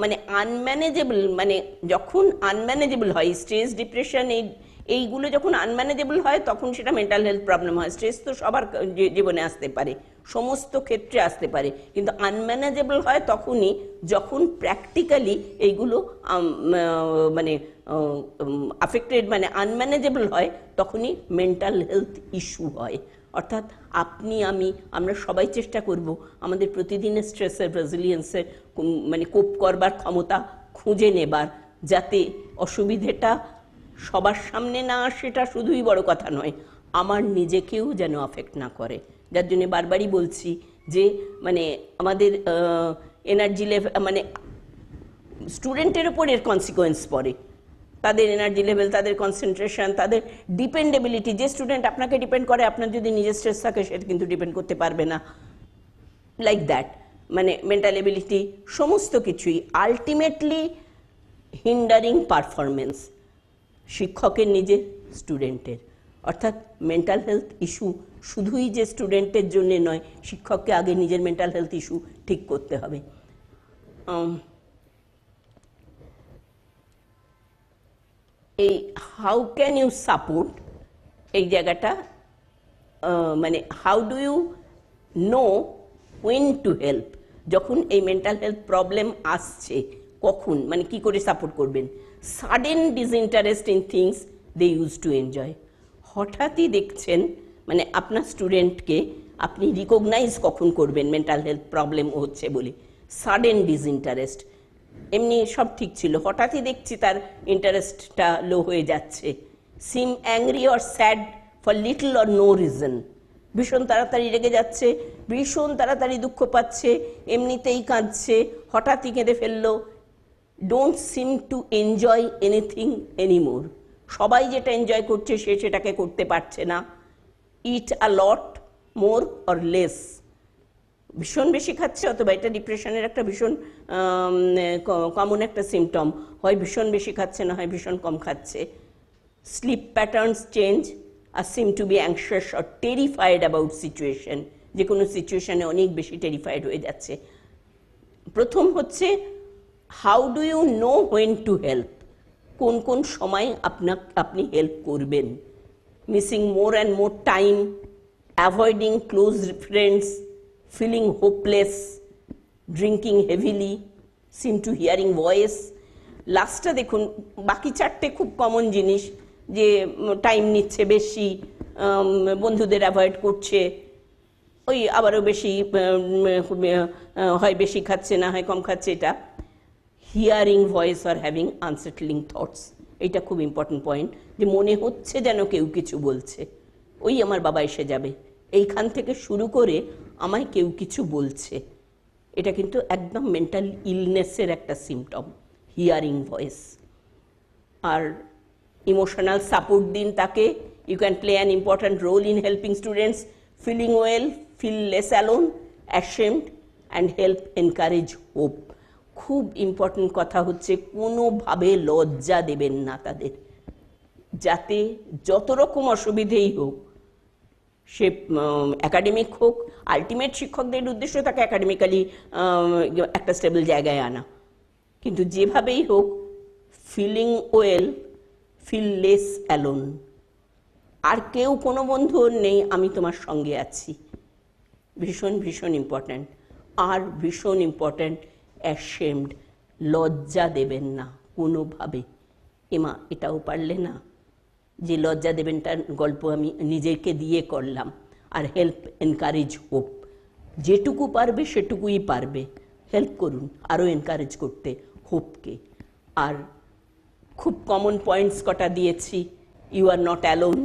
মানে আনম্যানেজেবল, মানে যখন আনম্যানেজেবল হয় স্ট্রেস, ডিপ্রেশন, এইগুলো যখন আনম্যানেজেবল হয় তখন সেটা মেন্টাল হেলথ প্রবলেম হয়। স্ট্রেস তো সবার জীবনে আসতে পারে, সমস্ত ক্ষেত্রে আসতে পারে, কিন্তু আনম্যানেজেবল হয় তখনই যখন প্র্যাকটিক্যালি এইগুলো মানে আফেক্টেড, মানে আনম্যানেজেবল হয়, তখনই মেন্টাল হেলথ ইস্যু হয়। অর্থাৎ আপনি আমরা সবাই চেষ্টা করব আমাদের প্রতিদিনের স্ট্রেসের রেজিলিয়েন্সের মানে কোপ করবার ক্ষমতা খুঁজে নেবার, যাতে অসুবিধেটা সবার সামনে না আসে, সেটা শুধুই বড় কথা নয়, আমার নিজেকেও যেন অ্যাফেক্ট না করে। যার জন্য বারবারই বলছি যে মানে আমাদের এনার্জি লেভেল, মানে স্টুডেন্টের ওপর এর কনসিকোয়েন্স পড়ে, তাদের এনার্জি লেভেল, তাদের কনসেন্ট্রেশন, তাদের ডিপেন্ডেবিলিটি। যে স্টুডেন্ট আপনাকে ডিপেন্ড করে, আপনার যদি নিজের স্ট্রেস থাকে সেটা কিন্তু ডিপেন্ড করতে পারবে না, লাইক দ্যাট। মানে মেন্টাল এবিলিটি সমস্ত কিছুই আলটিমেটলি হিন্ডারিং পারফরমেন্স শিক্ষকের নিজের, স্টুডেন্টের। অর্থাৎ মেন্টাল হেলথ ইস্যু শুধুই যে স্টুডেন্টের জন্য নয়, শিক্ষককে আগে নিজের মেন্টাল হেলথ ইস্যু ঠিক করতে হবে। এই হাউ ক্যান ইউ সাপোর্ট, এই জায়গাটা মানে how do you know when to help, যখন এই মেন্টাল হেলথ প্রবলেম আসছে কখন, মানে কি করে সাপোর্ট করবেন। Sudden disinterest in things they use to enjoy, হঠাৎই দেখছেন মানে আপনার স্টুডেন্টকে আপনি রিকগনাইজ কখন করবেন মেন্টাল হেলথ প্রবলেম হচ্ছে বলে। সাডেন ডিসইন্টারেস্ট, এমনি সব ঠিক ছিল, হঠাৎই দেখছি তার ইন্টারেস্টটা লো হয়ে যাচ্ছে। Seem angry or sad for little or no reason, ভীষণ তাড়াতাড়ি রেগে যাচ্ছে, ভীষণ তাড়াতাড়ি দুঃখ পাচ্ছে, এমনিতেই কাঁদছে, হঠাৎই কেঁদে ফেললো। Don't seem to enjoy anything anymore, সবাই যেটা এনজয় করছে সে সেটাকে করতে পারছে না। ইট আ লট মোর অর লেস, ভীষণ বেশি খাচ্ছে, অথবা এটা ডিপ্রেশনের একটা ভীষণ কমন একটা সিমটম, হয় ভীষণ বেশি খাচ্ছে, না হয় ভীষণ কম খাচ্ছে। স্লিপ প্যাটার্নস চেঞ্জ, আর seem to be anxious or terrified about situation, যে কোনো সিচুয়েশনে অনেক বেশি টেরিফাইড হয়ে যাচ্ছে। প্রথম হচ্ছে how do you know when to help, কোন কোন সময় আপনি হেল্প করবেন। Missing more and more time, avoiding close friends, feeling hopeless, drinking heavily, seem to hearing voice। লাস্টটা দেখুন, বাকি চারটে খুব কমন জিনিস, যে টাইম নিচ্ছে বেশি, বন্ধুদের অ্যাভয়েড করছে, ওই আবারও বেশি হয় বেশি খাচ্ছে, না হয় কম খাচ্ছে। এটা হিয়ারিং ভয়েস আর হ্যাভিং আনসেটলিং থটস, এটা খুব ইম্পর্টেন্ট পয়েন্ট, যে মনে হচ্ছে যেন কেউ কিছু বলছে, ওই আমার বাবা এসে যাবে, এইখান থেকে শুরু করে আমায় কেউ কিছু বলছে। এটা কিন্তু একদম মেন্টাল ইলনেসের একটা সিমটম, হিয়ারিং ভয়েস। আর ইমোশনাল সাপোর্ট দিন তাকে। You can play an important role in helping students feeling well, feel less alone, ashamed, and help encourage hope. খুব ইম্পর্টেন্ট কথা হচ্ছে কোনোভাবে লজ্জা দেবেন না তাদের, যাতে যত রকম অসুবিধেই হোক, সে একাডেমিক হোক, আলটিমেট শিক্ষকদের উদ্দেশ্য থাকে একাডেমিক্যালি একটা স্টেবল জায়গায় আনা, কিন্তু যেভাবেই হোক feeling well, feel less alone, আর কেউ কোনো বন্ধু নেই, আমি তোমার সঙ্গে আছি, ভীষণ ভীষণ ইম্পর্ট্যান্ট। আর ভীষণ ইম্পর্ট্যান্ট, অ্যাশেমড, লজ্জা দেবেন না কোনোভাবে। এমা এটাও পারলে না, যে লজ্জা দেবেন তার গল্প আমি নিজেকে দিয়ে করলাম। আর হেল্প এনকারেজ হোপ, যেটুকু পারবে সেটুকুই পারবে, হেল্প করুন, আরও এনকারেজ করতে হোপকে। আর খুব কমন পয়েন্টস কটা দিয়েছি, ইউ আর নট অ্যালোন,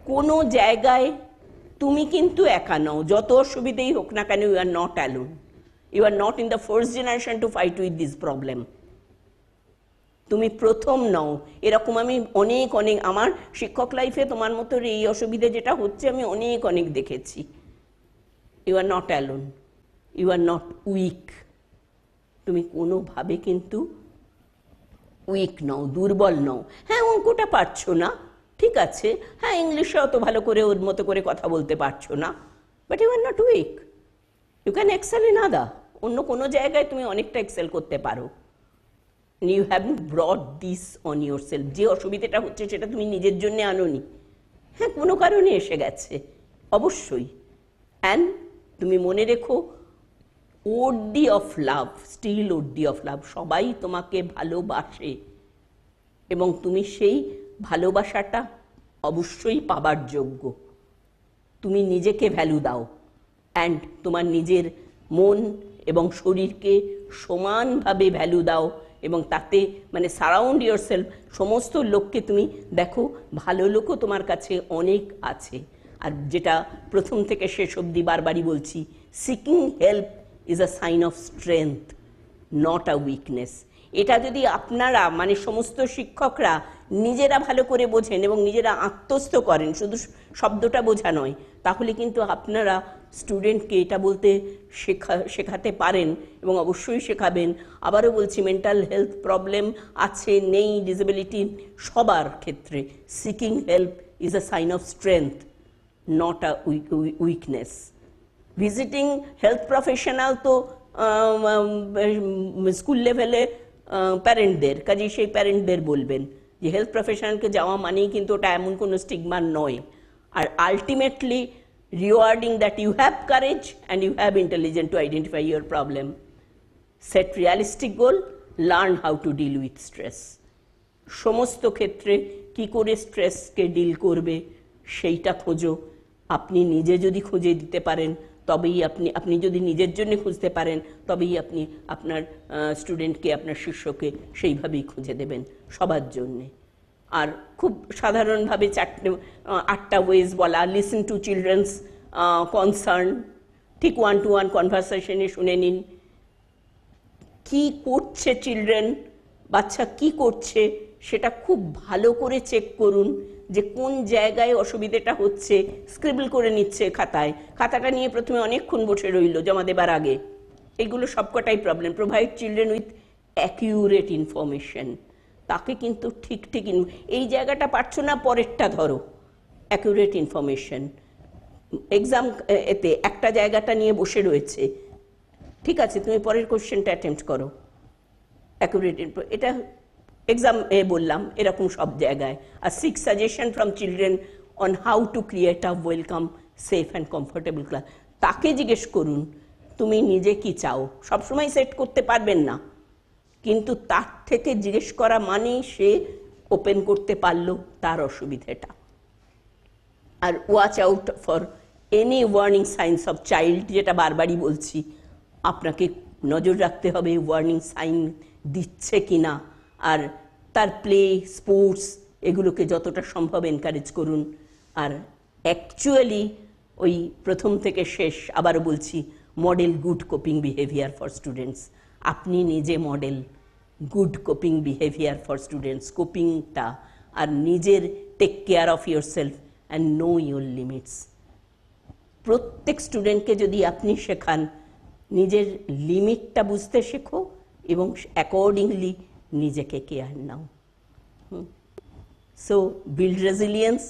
কোনো জায়গায় তুমি কিন্তু একা নও, যত অসুবিধেই হোক না কেন, you are not alone, you are not in the first generation to fight with this problem, তুমি প্রথম নও। এরকম আমি অনেক অনেক আমার শিক্ষক লাইফে তোমার মতো এই অসুবিধে যেটা হচ্ছে আমি অনেক অনেক দেখেছি। You are not alone, you are not weak, তুমি কোনোভাবে কিন্তু উইক নও, দুর্বল নও। হ্যাঁ অঙ্কটা পারছো না, ঠিক আছে, হ্যাঁ ইংলিশে অত ভালো করে ওর মতো করে কথা বলতে পারছো না, but you are not weak, you can excel in other, অন্য কোনো জায়গায় তুমি অনেকটা এক্সেল করতে পারো। You have brought this on yourself, যে অসুবিধাটা হচ্ছে সেটা তুমি নিজের জন্য আনোনি, হ্যাঁ কোনো কারণে এসে গেছে অবশ্যই। অ্যান্ড তুমি মনে রেখো, ode of love, still ode of love, সবাই তোমাকে ভালোবাসে এবং তুমি সেই ভালোবাসাটা অবশ্যই পাবার যোগ্য। তুমি নিজেকে ভ্যালু দাও অ্যান্ড তোমার নিজের মন এবং শরীরকে সমানভাবে ভ্যালু দাও, এবং তাতে মানে সারাউন্ড ইয়োরসেলফ, সমস্ত লোককে তুমি দেখো ভালো লোকও তোমার কাছে অনেক আছে। আর যেটা প্রথম থেকে শেষ অবধি বারবারই বলছি, seeking help is a sign of strength, not a weakness. এটা যদি আপনারা মানে সমস্ত শিক্ষকরা নিজেরা ভালো করে বোঝেন এবং নিজেরা আত্মস্থ করেন, শুধু শব্দটা বোঝা নয়, তাহলে কিন্তু আপনারা স্টুডেন্টকে এটা বলতে শেখাতে পারেন এবং অবশ্যই শেখাবেন। আবারও বলছি, মেন্টাল হেলথ প্রবলেম আছে নেই ডিসেবিলিটি সবার ক্ষেত্রে, seeking help is a sign of strength, not a weakness. Visiting health professional তো স্কুল লেভেলে প্যারেন্টদের কাজে, সেই প্যারেন্টদের বলবেন যে হেলথ প্রফেশনালকে যাওয়া মানেই কিন্তু ওটা এমন কোনো স্টিগমা নয়। আর ultimately rewarding that you have courage and you have intelligent to identify your problem, set realistic goal, learn how to deal with stress. সমস্ত ক্ষেত্রে কি করে স্ট্রেসকে ডিল করবে সেইটা খোঁজো। আপনি নিজে যদি খুঁজে দিতে পারেন তবেই আপনি যদি নিজের জন্য খুঁজতে পারেন তবেই আপনি আপনার স্টুডেন্টকে, আপনার শিষ্যকে সেইভাবেই খুঁজে দেবেন সবার জন্যে। আর খুব সাধারণভাবে 8টা ওয়েজ বলা, লিসেন টু চিলড্রেন্স কনসার্ন, ঠিক 1-to-1 কনভারসেশনে শুনে নিন কি করছে চিলড্রেন, বাচ্চা কি করছে সেটা খুব ভালো করে চেক করুন, যে কোন জায়গায় অসুবিধাটা হচ্ছে। স্ক্রিবল করে নিচ্ছে খাতায়, খাতাটা নিয়ে প্রথমে অনেকক্ষণ বসে রইল জমা দেবার আগে, এগুলো সবকটাই problem. Provide children with accurate information, তাকে কিন্তু ঠিক এই জায়গাটা পারছো না পরেরটা ধরো, অ্যাকিউরেট ইনফরমেশন। এক্সাম এতে একটা জায়গাটা নিয়ে বসে রয়েছে, ঠিক আছে তুমি পরের কোশ্চেনটা অ্যাটেম্প্ট করো, অ্যাকিউরেট এটা এক্সাম বললাম, এরকম সব জায়গায়। আর 6 suggestion from children on how to create a welcome, safe and comfortable class. তাকে জিজ্ঞেস করুন তুমি নিজে কি চাও, সবসময় সেট করতে পারবেন না, কিন্তু তার থেকে জিজ্ঞেস করা মানেই সে ওপেন করতে পারলো তার অসুবিধাটা। আর watch out for any warning signs of child, যেটা বারবারই বলছি, আপনাকে নজর রাখতে হবে ওয়ার্নিং সাইন দিচ্ছে কিনা। আর তার প্লে, স্পোর্টস এগুলোকে যতটা সম্ভব এনকারেজ করুন। আর অ্যাকচুয়ালি ওই প্রথম থেকে শেষ আবারও বলছি, model good coping behaviour for students. আপনি নিজে model good coping behaviour for students, কোপিংটা, আর নিজের take care of yourself and know your limits. প্রত্যেক স্টুডেন্টকে যদি আপনি শেখান নিজের লিমিটটা বুঝতে শেখো এবং অ্যাকর্ডিংলি নিজেকে কেয়ার নাও। So build resilience,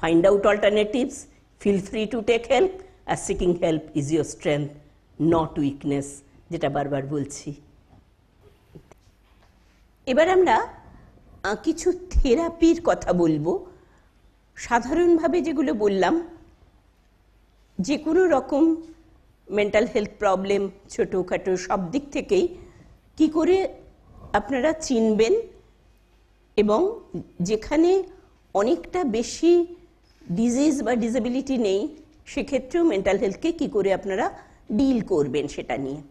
find out alternatives, feel free to take help, আর seeking help is your strength, not weakness, যেটা বারবার বলছি। এবার আমরা কিছু থেরাপির কথা বলবো। সাধারণভাবে যেগুলো বললাম, যে কোনো রকম মেন্টাল হেলথ প্রবলেম ছোটোখাটো সব দিক থেকেই কি করে আপনারা চিনবেন, এবং যেখানে অনেকটা বেশি ডিজিজ বা ডিসেবিলিটি নেই সেক্ষেত্রেও মেন্টাল হেলথকে কি করে আপনারা ডিল করবেন সেটা নিয়ে।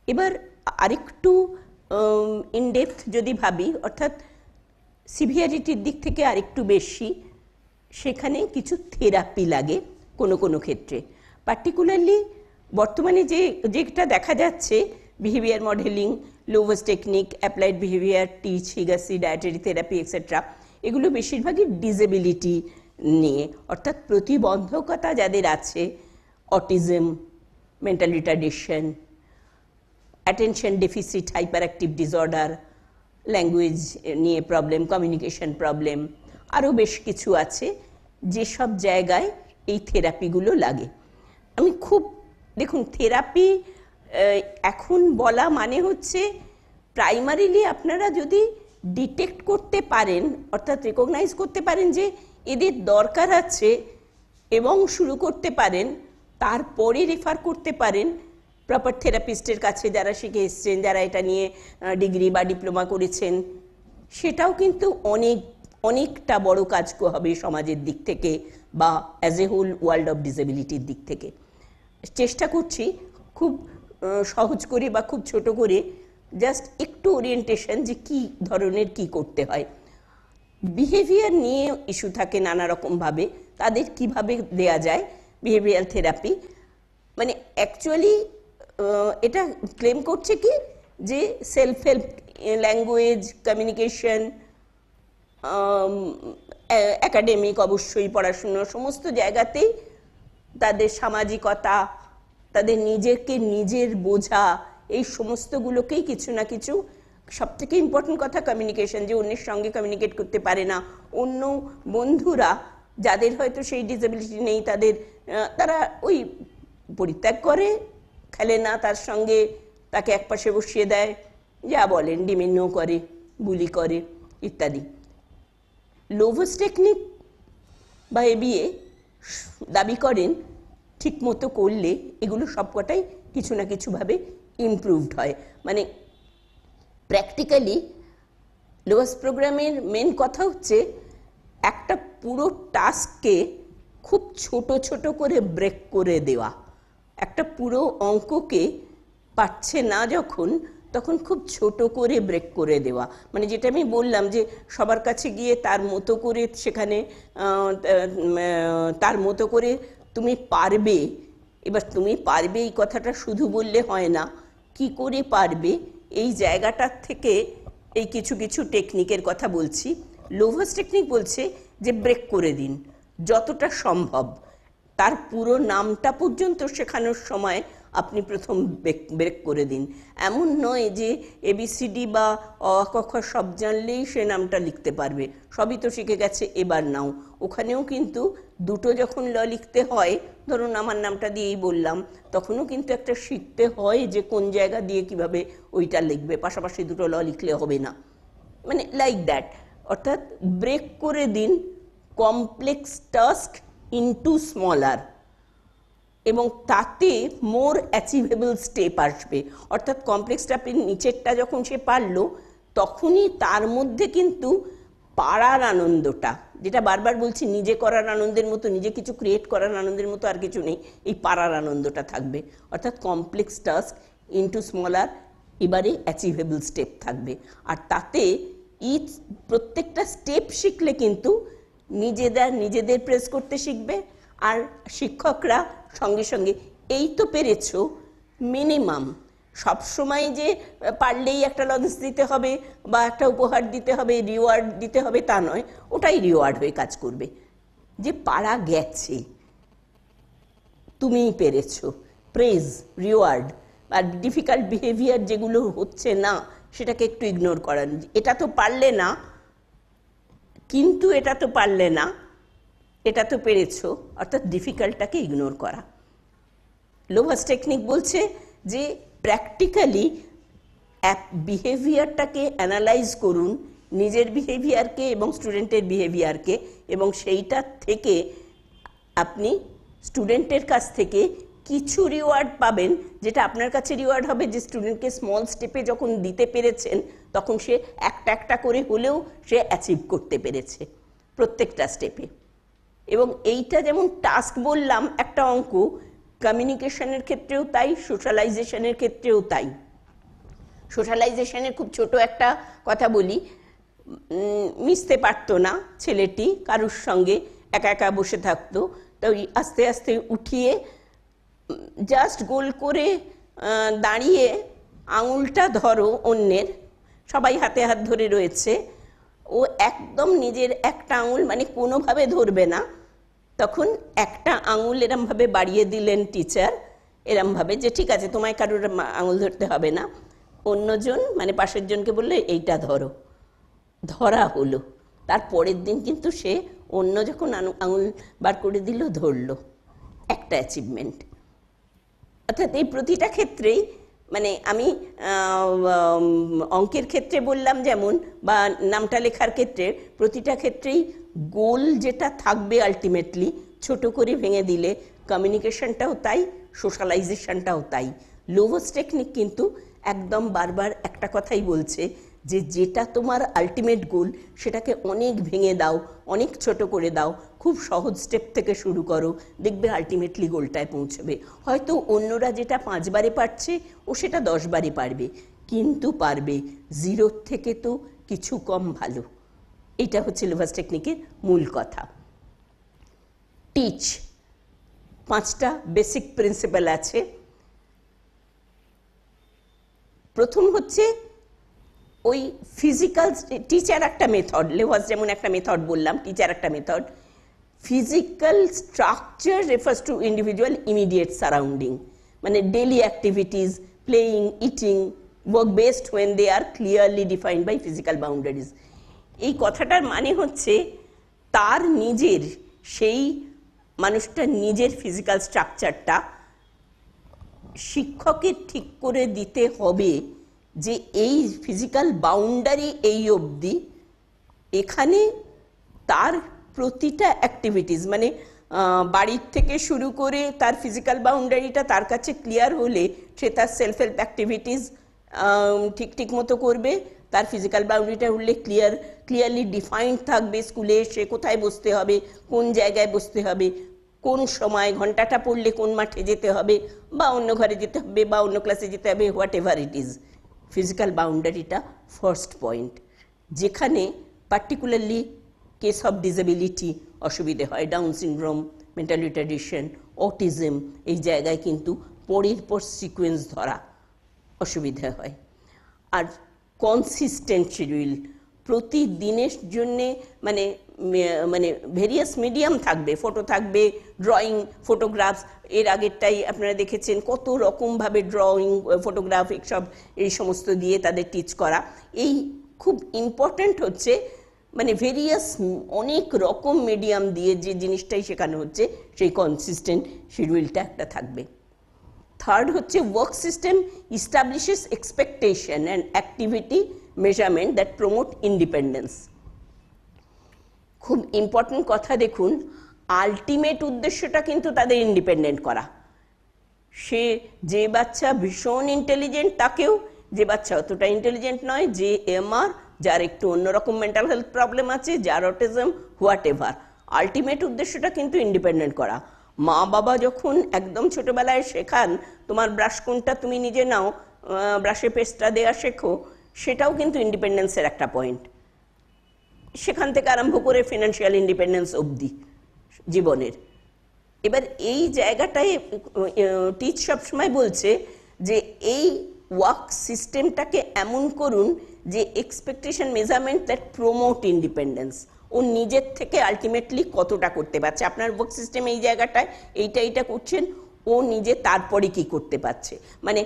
এবার আরেকটু ইনডেপথ যদি ভাবি, অর্থাৎ সিভিয়ারিটির দিক থেকে আরেকটু বেশি, সেখানে কিছু থেরাপি লাগে কোনো কোনো ক্ষেত্রে। পার্টিকুলারলি বর্তমানে যেটা দেখা যাচ্ছে, behaviour modelling, Lovaas technique, applied behaviour, TEACCH, Higashi, dietary therapy etcetera, এগুলো বেশিরভাগই ডিসেবিলিটি নিয়ে, অর্থাৎ প্রতিবন্ধকতা যাদের আছে, autism, mental retardation, attention deficit hyperactive disorder, language নিয়ে প্রবলেম, কমিউনিকেশন প্রবলেম, আরও বেশ কিছু আছে যেসব জায়গায় এই থেরাপিগুলো লাগে। আমি দেখুন থেরাপি এখন বলা মানে হচ্ছে প্রাইমারিলি আপনারা যদি ডিটেক্ট করতে পারেন, অর্থাৎ রেকগনাইজ করতে পারেন যে এদের দরকার আছে এবং শুরু করতে পারেন, তারপরে রেফার করতে পারেন প্রপার থেরাপিস্টের কাছে যারা শিখে এসছেন, যারা এটা নিয়ে ডিগ্রি বা ডিপ্লোমা করেছেন। সেটাও কিন্তু অনেক অনেকটা বড় কাজ হবে সমাজের দিক থেকে বা as a whole world of ডিসেবিলিটির দিক থেকে। চেষ্টা করছি খুব সহজ করে বা খুব ছোট করে জাস্ট একটু ওরিয়েন্টেশন যে কি ধরনের কি করতে হয়। বিহেভিয়ার নিয়ে ইস্যু থাকে নানা রকমভাবে, তাদের কিভাবে দেয়া যায় বিহেভিয়ারাল থেরাপি। মানে অ্যাকচুয়ালি এটা ক্লেম করছে কি যে self help, language, communication, academic অবশ্যই পড়াশুনো, সমস্ত জায়গাতেই তাদের সামাজিকতা, তাদের নিজেকে নিজের বোঝা, এই সমস্তগুলোকেই কিছু না কিছু, সবথেকে ইম্পর্টেন্ট কথা কমিউনিকেশন, যে অন্যের সঙ্গে কমিউনিকেট করতে পারে না, অন্য বন্ধুরা যাদের হয়তো সেই ডিসেবিলিটি নেই তাদের তারা ওই পরিত্যাগ করে, খেলে না তার সঙ্গে, তাকে একপাশে বসিয়ে দেয়, যা বলেন ডিমেন্য করে, বুলি করে ইত্যাদি। লোভস টেকনিক বা এবিএ দাবি করেন ঠিক মতো করলে এগুলো সবকটাই কিছু না কিছুভাবে ইমপ্রুভড হয়। মানে প্র্যাকটিক্যালি লোভাস প্রোগ্রামের মেন কথা হচ্ছে একটা পুরো টাস্ককে খুব ছোট ছোট করে ব্রেক করে দেওয়া। একটা পুরো অঙ্ককে পারছে না যখন, তখন খুব ছোট করে ব্রেক করে দেওয়া। মানে যেটা আমি বললাম যে সবার কাছে গিয়ে তার মতো করে সেখানে তার মতো করে তুমি পারবে, এবার তুমি পারবে এই কথাটা শুধু বললে হয় না, কি করে পারবে এই জায়গাটার থেকে এই কিছু কিছু টেকনিকের কথা বলছি। লোভাস টেকনিক বলছে যে ব্রেক করে দিন যতটা সম্ভব, তার পুরো নামটা পর্যন্ত শেখানোর সময় আপনি প্রথম ব্রেক করে দিন। এমন নয় যে এবিসিডি বা অ ক খ সব জানলেই সে নামটা লিখতে পারবে, সবই তো শিখে গেছে, এবার নাও। ওখানেও কিন্তু দুটো যখন ল লিখতে হয়, ধরুন আমার নামটা দিয়েই বললাম, তখনও কিন্তু একটা শিখতে হয় যে কোন জায়গা দিয়ে কিভাবে ওইটা লিখবে, পাশাপাশি দুটো ল লিখলে হবে না, মানে লাইক দ্যাট। অর্থাৎ ব্রেক করে দিন কমপ্লেক্স টাস্ক ইনটু স্মলার, এবং তাতে মোর অ্যাচিভেবল স্টেপ আসবে। অর্থাৎ কমপ্লেক্সটা আপনি নিচেরটা যখন সে পারলো, তখনই তার মধ্যে কিন্তু পারার আনন্দটা, যেটা বারবার বলছি নিজে করার আনন্দের মতো, নিজে কিছু ক্রিয়েট করার আনন্দের মতো আর কিছু নেই, এই পারার আনন্দটা থাকবে। অর্থাৎ কমপ্লেক্স টাস্ক ইনটু স্মলার, এবারে অ্যাচিভেবল স্টেপ থাকবে। আর তাতে প্রত্যেকটা স্টেপ শিখলে কিন্তু নিজেদের প্রেস করতে শিখবে, আর শিক্ষকরা সঙ্গে সঙ্গে এই তো পেরেছো মিনিমাম, সবসময় যে পারলেই একটা লজেন্স দিতে হবে বা একটা উপহার দিতে হবে, রিওয়ার্ড দিতে হবে তা নয়, ওটাই রিওয়ার্ড হয়ে কাজ করবে। যে পারা গেছে, তুমিই পেরেছো, প্রেজ, রিওয়ার্ড। আর ডিফিকাল্ট বিহেভিয়ার যেগুলো হচ্ছে না সেটাকে একটু ইগনোর করান, এটা তো পারলে না, কিন্তু এটা তো পারলে না, এটা তো পেরেছো, অর্থাৎ ডিফিকাল্টটাকে ইগনোর করা। লোভাস টেকনিক বলছে যে প্র্যাকটিক্যালি বিহেভিয়ারটাকে অ্যানালাইজ করুন, নিজের বিহেভিয়ারকে এবং স্টুডেন্টের বিহেভিয়ারকে, এবং সেইটার থেকে আপনি স্টুডেন্টের কাছ থেকে কিছু রিওয়ার্ড পাবেন, যেটা আপনার কাছে রিওয়ার্ড হবে যে স্টুডেন্টকে স্মল স্টেপে যখন দিতে পেরেছেন, তখন সে একটা একটা করে হলেও সে অ্যাচিভ করতে পেরেছে প্রত্যেকটা স্টেপে। এবং এইটা যেমন টাস্ক বললাম একটা অঙ্ক, কমিউনিকেশনের ক্ষেত্রেও তাই, সোশ্যালাইজেশনের ক্ষেত্রেও তাই। সোশ্যালাইজেশনের খুব ছোট একটা কথা বলি, মিশতে পারতো না ছেলেটি কারুর সঙ্গে, একা একা বসে থাকতো, তো আস্তে আস্তে উঠিয়ে জাস্ট গোল করে দাঁড়িয়ে আঙুলটা ধরো অন্যের, সবাই হাতে হাত ধরে রয়েছে, ও একদম নিজের একটা আঙুল মানে কোনোভাবে ধরবে না, তখন একটা আঙুল এরমভাবে বাড়িয়ে দিলেন টিচার, এরমভাবে যে ঠিক আছে তোমায় কারোর আঙুল ধরতে হবে না, অন্যজন মানে পাশের জনকে বললে এইটা ধরো, ধরা হলো। তার পরের দিন কিন্তু সে অন্য যখন আঙুল বার করে দিল ধরলো, একটা অ্যাচিভমেন্ট। অর্থাৎ এই প্রতিটা ক্ষেত্রেই, মানে আমি অঙ্কের ক্ষেত্রে বললাম যেমন, বা নামটা লেখার ক্ষেত্রে, প্রতিটা ক্ষেত্রেই গোল যেটা থাকবে আলটিমেটলি ছোট করে ভেঙে দিলে, কমিউনিকেশনটাও তাই, সোশ্যালাইজেশনটাও তাই। লোভাস টেকনিক কিন্তু একদম বারবার একটা কথাই বলছে যে যেটা তোমার আলটিমেট গোল সেটাকে অনেক ভেঙে দাও, অনেক ছোট করে দাও, খুব সহজ স্টেপ থেকে শুরু করো, দেখবে আলটিমেটলি গোলটায় পৌঁছবে। হয়তো অন্যরা যেটা 5 বারে পারছে ও সেটা 10 বারে পারবে, কিন্তু পারবে। 0 থেকে তো কিছু কম ভালো। এটা হচ্ছে লোভাস টেকনিকের মূল কথা। টিচ, 5টা বেসিক প্রিন্সিপাল আছে। প্রথম হচ্ছে ওই ফিজিক্যাল, টিচার একটা মেথড, লোভাস যেমন একটা মেথড বললাম, টিচার একটা method. Physical structure refers to individual immediate surrounding, মানে daily activities, playing, eating, work best when they are clearly defined by physical boundaries. এই কথাটার মানে হচ্ছে তার নিজের, সেই মানুষটার নিজের ফিজিক্যাল স্ট্রাকচারটা শিক্ষকের ঠিক করে দিতে হবে যে এই ফিজিক্যাল বাউন্ডারি এই অবধি, এখানে তার প্রতিটা অ্যাক্টিভিটিস, মানে বাড়ির থেকে শুরু করে তার ফিজিক্যাল বাউন্ডারিটা তার কাছে ক্লিয়ার হলে সে তার সেলফ হেল্প অ্যাক্টিভিটিস ঠিক মতো করবে। তার ফিজিক্যাল বাউন্ডারিটা উঠলে ক্লিয়ারলি ডিফাইন্ড থাকবে, স্কুলে সে কোথায় বসতে হবে, কোন জায়গায় বসতে হবে, কোন সময়, ঘন্টাটা পড়লে কোন মাঠে যেতে হবে, বা অন্য ঘরে যেতে হবে, বা অন্য ক্লাসে যেতে হবে, whatever it is. Physical বাউন্ডারিটা ফার্স্ট পয়েন্ট। যেখানে পার্টিকুলারলি কেস অফ ডিসেবিলিটি অসুবিধে হয়, Down syndrome, mental retardation, autism, এই জায়গায় কিন্তু পরের পর সিকোয়েন্স ধরা অসুবিধা হয়। আর কনসিস্টেন্ট শিডিউল, প্রতিদিনের জন্যে মানে মানে ভেরিয়াস মিডিয়াম থাকবে, ফটো থাকবে, ড্রয়িং, ফটোগ্রাফস, এর আগেরটাই আপনারা দেখেছেন কত রকমভাবে ড্রয়িং, ফটোগ্রাফ, এই সমস্ত দিয়ে তাদের টিচ করা। এই খুব ইম্পর্ট্যান্ট হচ্ছে, মানে ভেরিয়াস অনেক রকম মিডিয়াম দিয়ে যে জিনিসটাই শেখানো হচ্ছে সেই কনসিস্টেন্ট শিডিউলটা একটা থাকবে। থার্ড হচ্ছে work system establishes expectation and activity measurement that promote independence. খুব ইম্পর্টেন্ট কথা, দেখুন আলটিমেট উদ্দেশ্যটা কিন্তু তাদের ইন্ডিপেন্ডেন্ট করা। সে যে বাচ্চা ভীষণ ইন্টেলিজেন্ট তাকেও, যে বাচ্চা অতটা ইন্টেলিজেন্ট নয়, যে এমআর, যার একটু অন্যরকম মেন্টাল হেলথ প্রবলেম আছে, যার অটিজম, হোয়াট এভার, আলটিমেট উদ্দেশ্যটা কিন্তু ইন্ডিপেন্ডেন্ট করা। মা বাবা যখন একদম ছোটবেলায় শেখান তোমার ব্রাশ কোনটা তুমি নিজে নাও, ব্রাশে পেস্টটা দেওয়া শেখো, সেটাও কিন্তু ইন্ডিপেন্ডেন্সের একটা পয়েন্ট। সেখান থেকে আরম্ভ করে ফিনান্সিয়াল ইন্ডিপেন্ডেন্স অবধি জীবনের। এবার এই জায়গাটায় টিচ সবসময় বলছে যে এই ওয়ার্ক সিস্টেমটাকে এমন করুন যে expectation measurement that promote independence. ও নিজের থেকে আলটিমেটলি কতটা করতে পারছে, আপনার ওয়ার্ক সিস্টেম এই জায়গাটায় এইটা করছেন, ও নিজে তারপরে কি করতে পারছে। মানে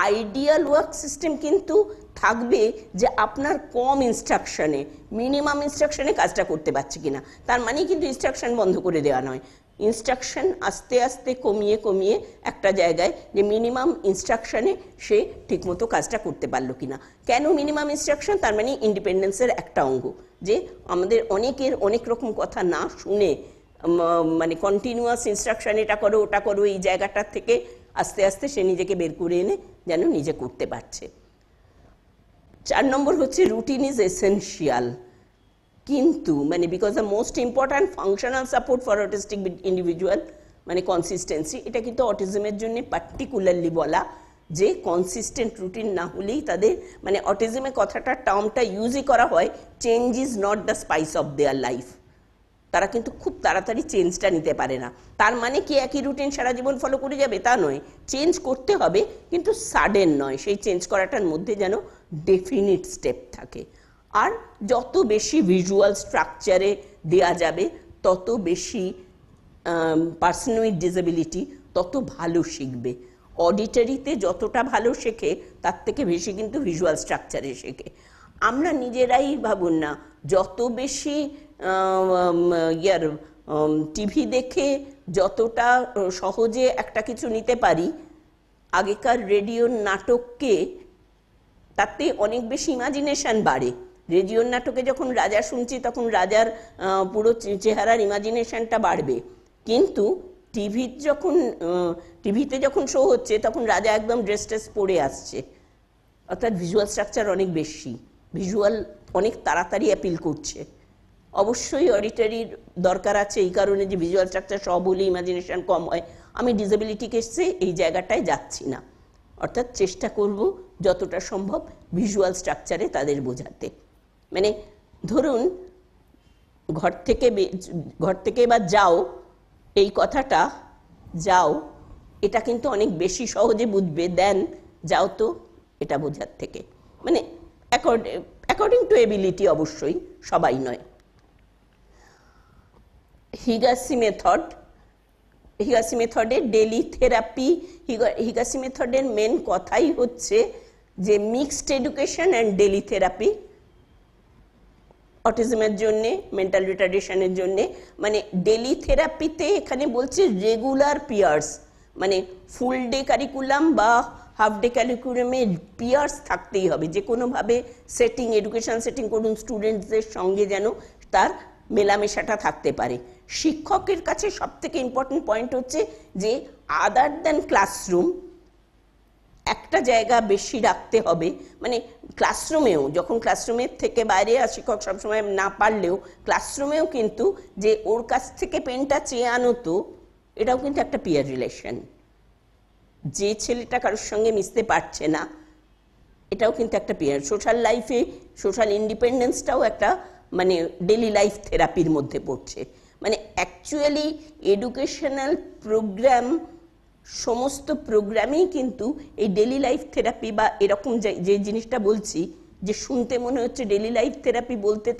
আইডিয়াল ওয়ার্ক সিস্টেম কিন্তু থাকবে যে আপনার কম ইনস্ট্রাকশনে, মিনিমাম ইনস্ট্রাকশনে কাজটা করতে পারছে কিনা। তার মানে কিন্তু ইনস্ট্রাকশন বন্ধ করে দেওয়া নয়, ইনস্ট্রাকশন আস্তে আস্তে কমিয়ে একটা জায়গায় যে মিনিমাম ইনস্ট্রাকশনে সে ঠিকমতো কাজটা করতে পারলো কিনা। কেন মিনিমাম ইনস্ট্রাকশন? তার মানে ইন্ডিপেন্ডেন্সের একটা অঙ্গ, যে আমাদের অনেকের অনেক রকম কথা না শুনে, মানে কন্টিনিউয়াস ইনস্ট্রাকশন, এটা করো ওটা করো, এই জায়গাটার থেকে আস্তে আস্তে সে নিজেকে বের করে এনে যেন নিজে করতে পারছে। 4 নম্বর হচ্ছে রুটিন ইজ এসেনশিয়াল, কিন্তু মানে because the most important functional support for autistic individual, মানে কনসিস্টেন্সি। এটা কিন্তু অটিজমের জন্য পার্টিকুলারলি বলা, যে কনসিস্টেন্ট রুটিন না হলেই তাদের, মানে অটিজমের কথাটা, টার্মটা ইউজই করা হয়, change is not the spice of their life. তারা কিন্তু খুব তাড়াতাড়ি চেঞ্জটা নিতে পারে না। তার মানে কি একই রুটিন সারা জীবন ফলো করে যাবে? তা নয়, চেঞ্জ করতে হবে, কিন্তু সাডেন নয়। সেই চেঞ্জ করাটার মধ্যে যেন ডেফিনিট স্টেপ থাকে। আর যত বেশি ভিজুয়াল স্ট্রাকচারে দেয়া যাবে তত বেশি পার্সন উইথ ডিসেবিলিটি তত ভালো শিখবে। অডিটরিতে যতটা ভালো শেখে তার থেকে বেশি কিন্তু ভিজুয়াল স্ট্রাকচারে শেখে। আমরা নিজেরাই ভাবুন না, যত বেশি টিভি দেখে যতটা সহজে একটা কিছু নিতে পারি, আগেকার রেডিওর নাটককে তাতে অনেক বেশি ইমাজিনেশন বাড়ে। রেডিওর নাটকে যখন রাজা শুনছি তখন রাজার পুরো চেহারার ইমাজিনেশনটা বাড়বে, কিন্তু টিভিতে যখন শো হচ্ছে তখন রাজা একদম ড্রেস ট্রেস পরে আসছে, অর্থাৎ ভিজুয়াল স্ট্রাকচার অনেক বেশি। ভিজুয়াল অনেক তাড়াতাড়ি অ্যাপিল করছে। অবশ্যই অডিটরির দরকার আছে, এই কারণে যে ভিজুয়াল স্ট্রাকচার সব হলে ইমাজিনেশন কম হয়। আমি ডিসেবিলিটি কেসে এই জায়গাটায় যাচ্ছি না, অর্থাৎ চেষ্টা করব যতটা সম্ভব ভিজুয়াল স্ট্রাকচারে তাদের বোঝাতে। মানে ধরুন ঘর থেকে এবার যাও, এই কথাটা যাও, এটা কিন্তু অনেক বেশি সহজে বুঝবে দেন যাও তো এটা বোঝার থেকে। মানে অ্যাকর্ডিং টু এবিলিটি, অবশ্যই সবাই নয়। হিগাসি মেথডের ডেলি থেরাপি, হিগাসি মেথডের মেন কথাই হচ্ছে যে mixed education and daily therapy অটিজমের জন্যে, মেন্টাল রিটার্ডেশনের জন্যে। মানে ডেলি থেরাপিতে এখানে বলছে রেগুলার পিয়ার্স, মানে ফুল ডে কারিকুলাম বা হাফ ডে কারিকুলামে পিয়ার্স থাকতেই হবে, যে কোনোভাবে এডুকেশন সেটিং করুন, স্টুডেন্টসদের সঙ্গে যেন তার মেলামেশাটা থাকতে পারে। শিক্ষকের কাছে সব থেকে ইম্পর্টেন্ট পয়েন্ট হচ্ছে যে আদার দ্যান ক্লাসরুম একটা জায়গা বেশি রাখতে হবে। মানে ক্লাসরুমেও, যখন ক্লাসরুমের থেকে বাইরে শিক্ষক সবসময় না পারলেও ক্লাসরুমেও কিন্তু যে ওর কাছ থেকে পেনটা চেয়ে আনো তো, এটাও কিন্তু একটা পিয়ার রিলেশন। যে ছেলেটা কারোর সঙ্গে মিশতে পারছে না, এটাও কিন্তু একটা পিয়ার। সোশ্যাল লাইফে সোশ্যাল ইন্ডিপেন্ডেন্সটাও একটা মানে ডেলি লাইফ থেরাপির মধ্যে পড়ছে। মানে অ্যাকচুয়ালি এডুকেশনাল প্রোগ্রাম, সমস্ত প্রোগ্রামেই কিন্তু এই ডেলি লাইফ থেরাপি বা এরকম যে জিনিসটা বলছি, যে শুনতে মনে হচ্ছে ডেলি লাইফ থেরাপি বলতে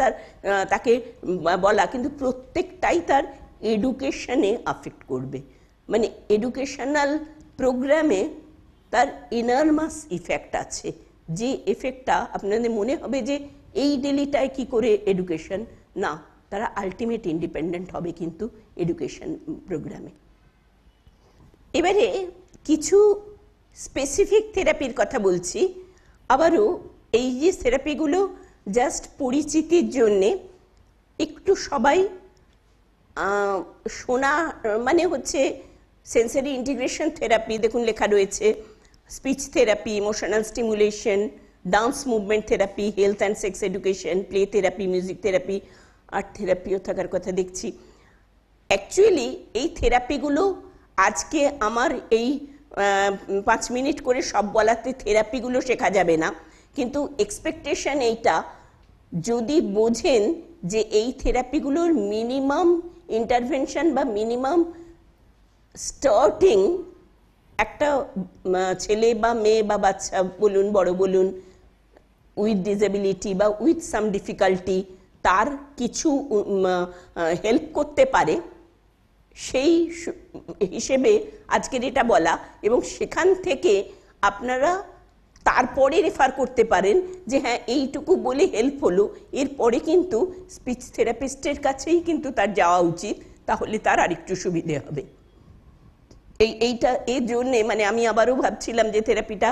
তাকে বলা, কিন্তু প্রত্যেকটাই তার এডুকেশনে আফেক্ট করবে। মানে এডুকেশনাল প্রোগ্রামে তার ইনরমাস ইফেক্ট আছে, যে এফেক্টটা আপনাদের মনে হবে যে এই ডেলিটায় কি করে এডুকেশন, না, তারা আলটিমেট ইন্ডিপেন্ডেন্ট হবে কিন্তু এডুকেশন প্রোগ্রামে। এবারে কিছু স্পেসিফিক থেরাপির কথা বলছি। আবারও এই যে থেরাপিগুলো জাস্ট পরিচিতির জন্যে, একটু সবাই শোনা, মানে হচ্ছে সেন্সারি ইন্টিগ্রেশন থেরাপি, দেখুন লেখা রয়েছে, speech therapy, emotional stimulation, dance movement therapy, health and sex education, play therapy, music therapy, art থেরাপিও থাকার কথা দেখছি। অ্যাকচুয়ালি এই থেরাপিগুলো আজকে আমার এই 5 মিনিট করে সব বলাতে থেরাপিগুলো শেখা যাবে না, কিন্তু এক্সপেকটেশন এইটা, যদি বোঝেন যে এই থেরাপিগুলোর মিনিমাম ইন্টারভেনশন বা মিনিমাম স্টার্টিং একটা ছেলে বা মেয়ে বা বাচ্চা বলুন, বড় বলুন, উইথ ডিসেবিলিটি বা উইথ সাম ডিফিকাল্টি, তার কিছু হেল্প করতে পারে, সেই হিসেবে আজকের এটা বলা। এবং সেখান থেকে আপনারা তারপরে রেফার করতে পারেন যে হ্যাঁ এইটুকু বলে হেল্প হলো, এরপরে কিন্তু স্পিচ থেরাপিস্টের কাছেই কিন্তু তার যাওয়া উচিত, তাহলে তার আরেকটু সুবিধে হবে। এইটা এর জন্যে মানে আমি আবারও ভাবছিলাম যে থেরাপিটা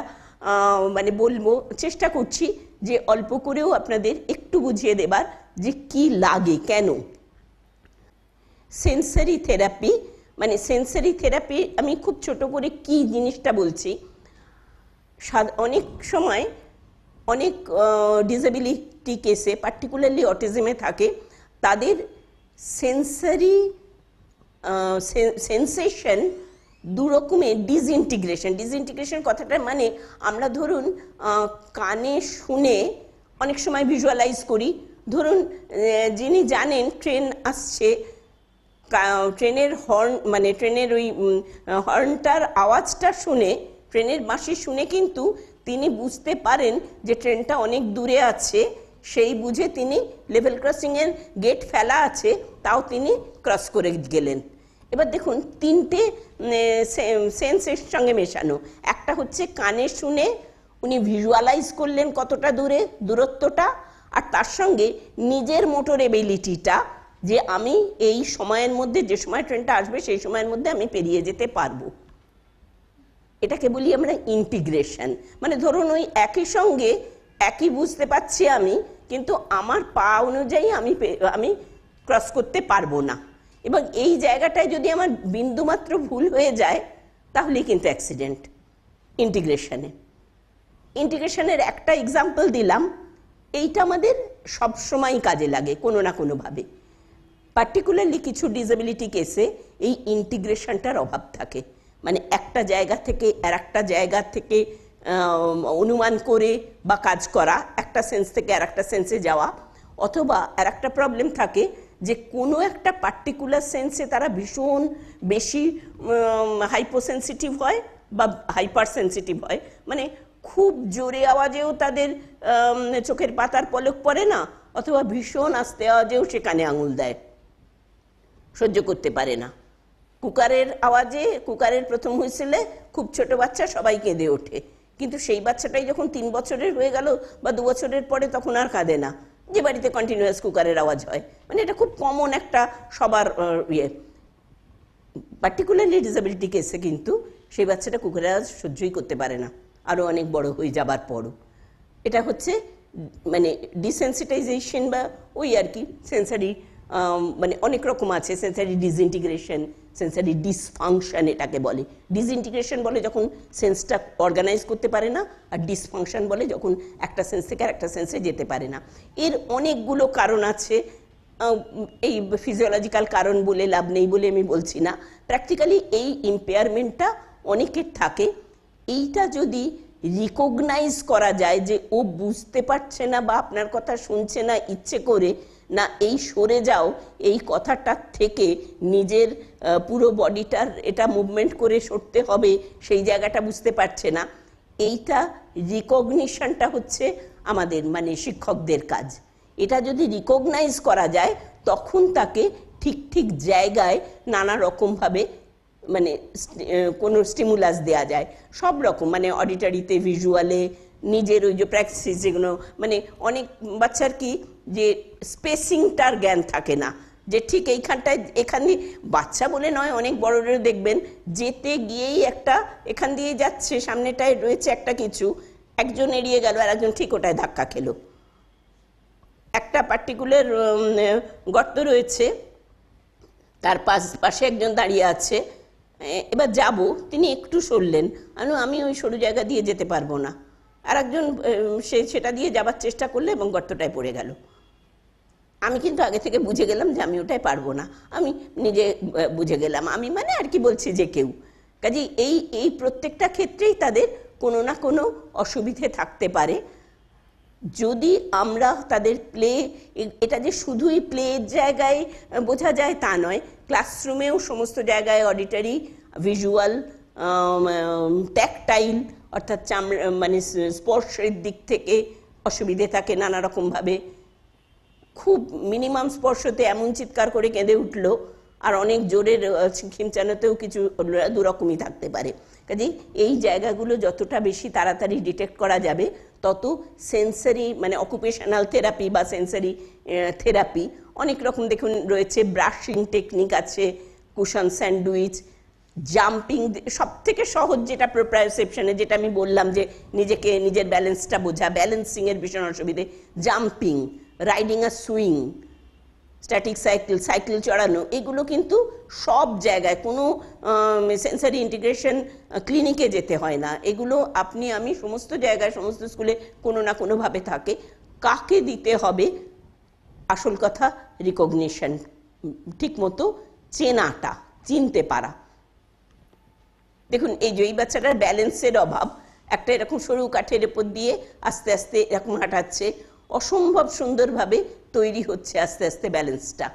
মানে বলবো, চেষ্টা করছি যে অল্প করেও আপনাদের একটু বুঝিয়ে দেবার যে কি লাগে, কেন। সেন্সারি থেরাপি, মানে সেন্সারি থেরাপি আমি খুব ছোট করে কি জিনিসটা বলছি। অনেক সময় অনেক ডিসেবিলিটি কেসে, পার্টিকুলারলি অটিজমে থাকে, তাদের সেন্সারি সেন্সেশন দু রকমের ডিসইন্টিগ্রেশন কথাটার মানে, আমরা ধরুন কানে শুনে অনেক সময় ভিজুয়ালাইজ করি। ধরুন যিনি জানেন ট্রেন আসছে, ট্রেনের হর্ন, মানে ট্রেনের ওই হর্নটার আওয়াজটা শুনে, ট্রেনের বাঁশি শুনে কিন্তু তিনি বুঝতে পারেন যে ট্রেনটা অনেক দূরে আছে, সেই বুঝে তিনি লেভেল ক্রসিংয়ের গেট ফেলা আছে, তাও তিনি ক্রস করে গেলেন। এবার দেখুন তিনটে সেন্সের সঙ্গে মেশানো, একটা হচ্ছে কানে শুনে উনি ভিজুয়ালাইজ করলেন কতটা দূরত্বটা, আর তার সঙ্গে নিজের মোটর এবিলিটিটা, যে আমি এই সময়ের মধ্যে, যে সময় ট্রেনটা আসবে সেই সময়ের মধ্যে আমি পেরিয়ে যেতে পারবো। এটাকে বলি আমরা ইন্টিগ্রেশন। মানে ধরুন ওই একই সঙ্গে একই বুঝতে পারছি আমি, কিন্তু আমার পা অনুযায়ী আমি ক্রস করতে পারবো না, এবং এই জায়গাটায় যদি আমার বিন্দুমাত্র ভুল হয়ে যায় তাহলে কিন্তু অ্যাক্সিডেন্ট। ইন্টিগ্রেশনের একটা এক্সাম্পল দিলাম, এইটা আমাদের সবসময় কাজে লাগে কোনো না কোনোভাবে। পার্টিকুলারলি কিছু ডিসেবিলিটি কেসে এই ইন্টিগ্রেশনটার অভাব থাকে, মানে একটা জায়গা থেকে আর একটা জায়গা থেকে অনুমান করে বা কাজ করা, একটা সেন্স থেকে আর একটা সেন্সে যাওয়া, অথবা আর একটা প্রবলেম থাকে যে কোনো একটা পার্টিকুলার সেন্সে তারা ভীষণ বেশি হাইপোসেন্সিটিভ হয় বা হাইপার সেন্সিটিভ হয়, মানে খুব জোরে আওয়াজেও তাদের চোখের পাতার পলক পড়ে না, অথবা ভীষণ আস্তে আওয়াজেও সেখানে আঙুল দেয়, সহ্য করতে পারে না। কুকারের আওয়াজে, কুকারের প্রথম হুইসেলে খুব ছোট বাচ্চা সবাই কেঁদে ওঠে, কিন্তু সেই বাচ্চাটাই যখন 3 বছরের হয়ে গেল বা 2 বছরের পরে তখন আর কাঁদে না, যে বাড়িতে কন্টিনিউয়াস কুকারের আওয়াজ হয়। মানে এটা খুব কমন একটা সবার ইয়ে। পার্টিকুলারলি ডিসেবিলিটি কেসে কিন্তু সেই বাচ্চাটা কুকারের আওয়াজ সহ্যই করতে পারে না, আরও অনেক বড় হয়ে যাবার পরও। এটা হচ্ছে মানে ডিসেন্সিটাইজেশন বা ওই আর কি সেন্সারি, মানে অনেক রকম আছে, সেন্সারি ডিসইন্টিগ্রেশন, সেন্সারি ডিসফাংশন এটাকে বলে। ডিসইন্টিগ্রেশন বলে যখন সেন্সটা অর্গানাইজ করতে পারে না, আর ডিসফাংশন বলে যখন একটা সেন্স থেকে আর একটা সেন্সে যেতে পারে না। এর অনেকগুলো কারণ আছে, এই ফিজিওলজিক্যাল কারণ বলে লাভ নেই বলে আমি বলছি না। প্র্যাকটিক্যালি এই ইম্পেয়ারমেন্টটা অনেকের থাকে। এইটা যদি রিকগনাইজ করা যায় যে ও বুঝতে পারছে না বা আপনার কথা শুনছে না ইচ্ছে করে, না এই সরে যাও এই কথাটার থেকে নিজের পুরো বডিটার এটা মুভমেন্ট করে সরতে হবে, সেই জায়গাটা বুঝতে পারছে না, এইটা রিকগনিশনটা হচ্ছে আমাদের মানে শিক্ষকদের কাজ। এটা যদি রিকগনাইজ করা যায় তখন তাকে ঠিক ঠিক জায়গায় নানা রকমভাবে মানে কোনো স্টিমুলাস দেওয়া যায়, সব রকম, মানে অডিটরিতে, ভিজুয়ালে, নিজের ওই যে প্র্যাকটিস, যেগুলো মানে অনেক বাচ্চার কি যে স্পেসিংটার জ্ঞান থাকে না, যে ঠিক এইখানটায়, এখানে বাচ্চা বলে নয়, অনেক বড়রা দেখবেন যেতে গিয়েই একটা এখান দিয়ে যাচ্ছে, সামনেটায় রয়েছে একটা কিছু, একজন এড়িয়ে গেল আর একজন ঠিক ওটায় ধাক্কা খেলো। একটা পার্টিকুলার গর্ত রয়েছে, তার পাশে একজন দাঁড়িয়ে আছে, এবার যাব, তিনি একটু সরলেন, আমি ওই সরু জায়গা দিয়ে যেতে পারবো না, আর একজন সেটা দিয়ে যাবার চেষ্টা করলে এবং গর্তটায় পড়ে গেল। আমি কিন্তু আগে থেকে বুঝে গেলাম যে আমি ওটাই পারবো না, আমি নিজে বুঝে গেলাম, আমি মানে আর কি বলছি যে কেউ, কাজে এই প্রত্যেকটা ক্ষেত্রেই তাদের কোনো না কোনো অসুবিধে থাকতে পারে। যদি আমরা তাদের প্লে, এটা যে শুধুই প্লের জায়গায় বোঝা যায় তা নয়, ক্লাসরুমেও সমস্ত জায়গায় অডিটরি, ভিজুয়াল, ট্যাকটাইল অর্থাৎ মানে স্পর্শের দিক থেকে অসুবিধে থাকে নানা রকমভাবে। খুব মিনিমাম স্পর্শতে এমন চিৎকার করে কেঁদে উঠলো, আর অনেক জোরের খিমচানোতেও কিছু দুরকমই থাকতে পারে। কাজেই এই জায়গাগুলো যতটা বেশি তাড়াতাড়ি ডিটেক্ট করা যাবে তত সেন্সারি মানে অকুপেশনাল থেরাপি বা সেন্সারি থেরাপি অনেক রকম দেখুন রয়েছে। ব্রাশিং টেকনিক আছে, কুশন স্যান্ডউইচ, জাম্পিং, সব থেকে সহজ যেটা প্রোপ্রায়োসেপশনে, যেটা আমি বললাম যে নিজেকে নিজের ব্যালেন্সটা বোঝা, ব্যালেন্সিংয়ের ভীষণ অসুবিধে, jumping, riding a swing, static cycle, cycle চড়ানো, এগুলো কিন্তু সব জায়গায়, কোনো সেন্সারি ইন্টিগ্রেশন ক্লিনিকে যেতে হয় না, এগুলো আপনি আমি সমস্ত জায়গায় সমস্ত স্কুলে কোনো না কোনোভাবে থাকে। কাকে দিতে হবে, আসল কথা রিকগনিশন, ঠিক মতো চেনাটা, চিনতে পারা। দেখুন এই যে এই বাচ্চাটার ব্যালেন্সের অভাব, একটা এরকম সরু কাঠের উপর দিয়ে আস্তে আস্তে এরকম হাঁটাচ্ছে, অসম্ভব সুন্দরভাবে তৈরি হচ্ছে আস্তে আস্তে ব্যালেন্সটা।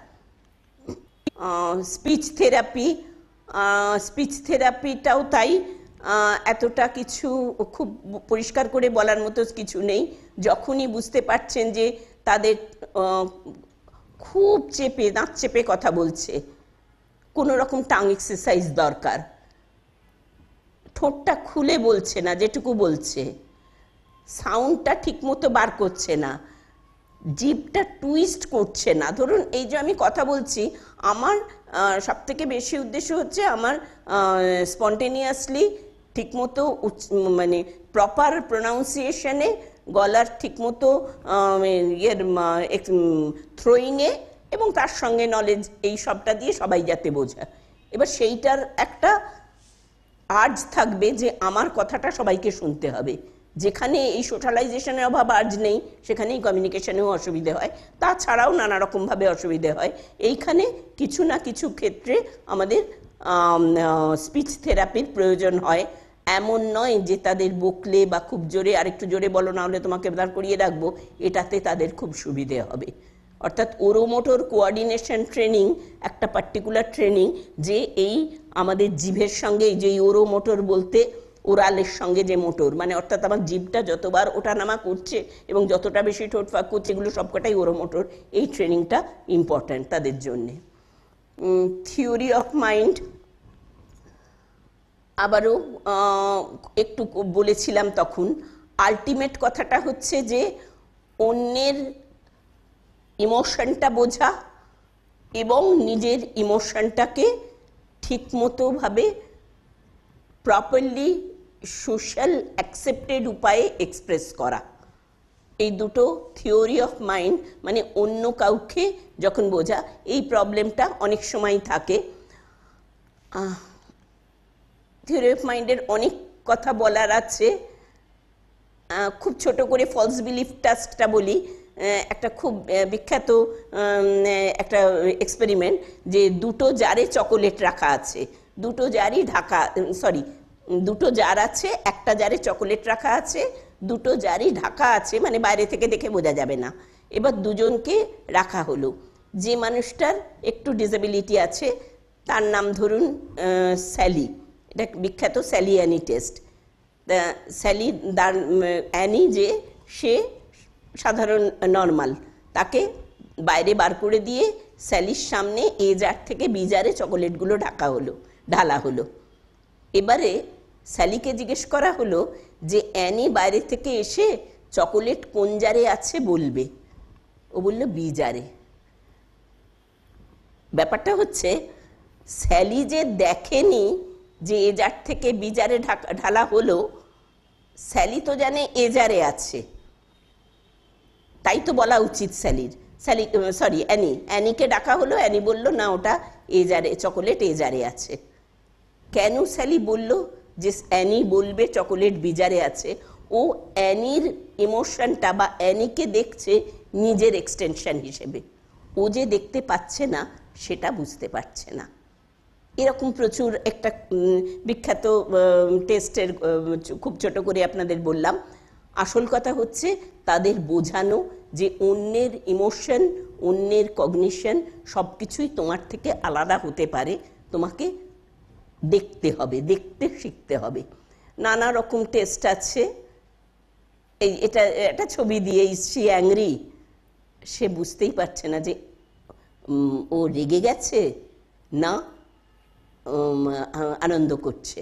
স্পিচ থেরাপিটাও তাই, এতটা কিছু খুব পরিষ্কার করে বলার মতো কিছু নেই। যখনই বুঝতে পারছেন যে তাদের খুব চেপে, দাঁত চেপে কথা বলছে, কোনো রকম টাং এক্সারসাইজ দরকার, ঠোঁটটা খুলে বলছে না, যেটুকু বলছে সাউন্ডটা ঠিক মতো বার করছে না, জিভটা টুইস্ট করছে না। ধরুন এই যে আমি কথা বলছি, আমার সবথেকে বেশি উদ্দেশ্য হচ্ছে আমার স্পন্টেনিয়াসলি ঠিকমতো মানে প্রপার প্রোনাউন্সিয়েশনে, গলার ঠিকমতো থ্রোয়িংয়ে এবং তার সঙ্গে নলেজ, এই সবটা দিয়ে সবাই যাতে বোঝা। এবার সেইটার একটা আর্জ থাকবে যে আমার কথাটা সবাইকে শুনতে হবে, যেখানে এই সোশ্যালাইজেশনের অভাব আজ নেই সেখানেই কমিউনিকেশনেও অসুবিধে হয়, তাছাড়াও নানা রকমভাবে অসুবিধে হয়। এইখানে কিছু না কিছু ক্ষেত্রে আমাদের স্পিচ থেরাপির প্রয়োজন হয়। এমন নয় যে তাদের বকলে বা খুব জোরে আরেকটু জোরে বলো না হলে তোমাকে দাঁড় করিয়ে রাখবো, এটাতে তাদের খুব সুবিধে হবে। অর্থাৎ ওরোমোটর কোঅর্ডিনেশন ট্রেনিং একটা পার্টিকুলার ট্রেনিং, যে এই আমাদের জিভের সঙ্গে, যে ওরোমোটর বলতে ওরালের সঙ্গে যে মোটর, মানে অর্থাৎ আমার জিভটা যতবার ওঠানামা করছে এবং যতটা বেশি ঠোঁট ফাঁক করছে, এগুলো সবকটাই ওরোমোটর। এই ট্রেনিংটা ইম্পর্ট্যান্ট তাদের জন্যে। থিওরি অফ মাইন্ড আবারও একটু বলেছিলাম তখন। আলটিমেট কথাটা হচ্ছে যে অন্যের ইমোশনটা বোঝা এবং নিজের ইমোশনটাকে ঠিকমতোভাবে প্রপারলি সোশ্যাল অ্যাকসেপ্টেড উপায়ে এক্সপ্রেস করা, এই দুটো থিওরি অফ মাইন্ড। মানে অন্য কাউকে যখন বোঝা, এই প্রবলেমটা অনেক সময় থাকে। থিওরি অফ মাইন্ডের অনেক কথা বলার আছে। খুব ছোট করে ফলস বিলিফ টাস্কটা বলি। একটা খুব বিখ্যাত একটা এক্সপেরিমেন্ট, যে দুটো জারে চকোলেট রাখা আছে, দুটো জারই ঢাকা, দুটো জার আছে, একটা জারে চকোলেট রাখা আছে, দুটো জারই ঢাকা আছে, মানে বাইরে থেকে দেখে বোঝা যাবে না। এবার দুজনকে রাখা হলো। যে মানুষটার একটু ডিসেবিলিটি আছে তার নাম ধরুন স্যালি, এটা বিখ্যাত Sally Anne test. Sally Anne যে সে সাধারণ নর্মাল, তাকে বাইরে বার করে দিয়ে স্যালির সামনে এ জার থেকে বি জারে চকোলেটগুলো ঢালা হলো। এবারে স্যালিকে জিজ্ঞেস করা হলো যে অ্যানি বাইরে থেকে এসে চকোলেট কোন জারে আছে বলবে। ও বলল বি জারে। ব্যাপারটা হচ্ছে স্যালি যে দেখেনি যে এ জার থেকে বি জারে ঢালা হলো, স্যালি তো জানে এ জারে আছে, তাই তো বলা উচিত অ্যানিকে ডাকা হলো, অ্যানি বলল না ওটা এ জারে, চকোলেট এ জারে আছে। কেন স্যালি বলল যে অ্যানি বলবে চকোলেট বি জারে আছে? ও অ্যানির ইমোশনটা বা অ্যানিকে দেখছে নিজের এক্সটেনশন হিসেবে, ও যে দেখতে পাচ্ছে না সেটা বুঝতে পারছে না। এরকম প্রচুর একটা বিখ্যাত টেস্টের খুব ছোট করে আপনাদের বললাম। আসল কথা হচ্ছে তাদের বোঝানো যে অন্যের ইমোশন, অন্যের কগনিশন সব কিছুই তোমার থেকে আলাদা হতে পারে, তোমাকে দেখতে হবে, দেখতে শিখতে হবে। নানা রকম টেস্ট আছে। এটা ছবি দিয়ে সি অ্যাংরি, সে বুঝতেই পারছে না যে ও রেগে গেছে না আনন্দ করছে।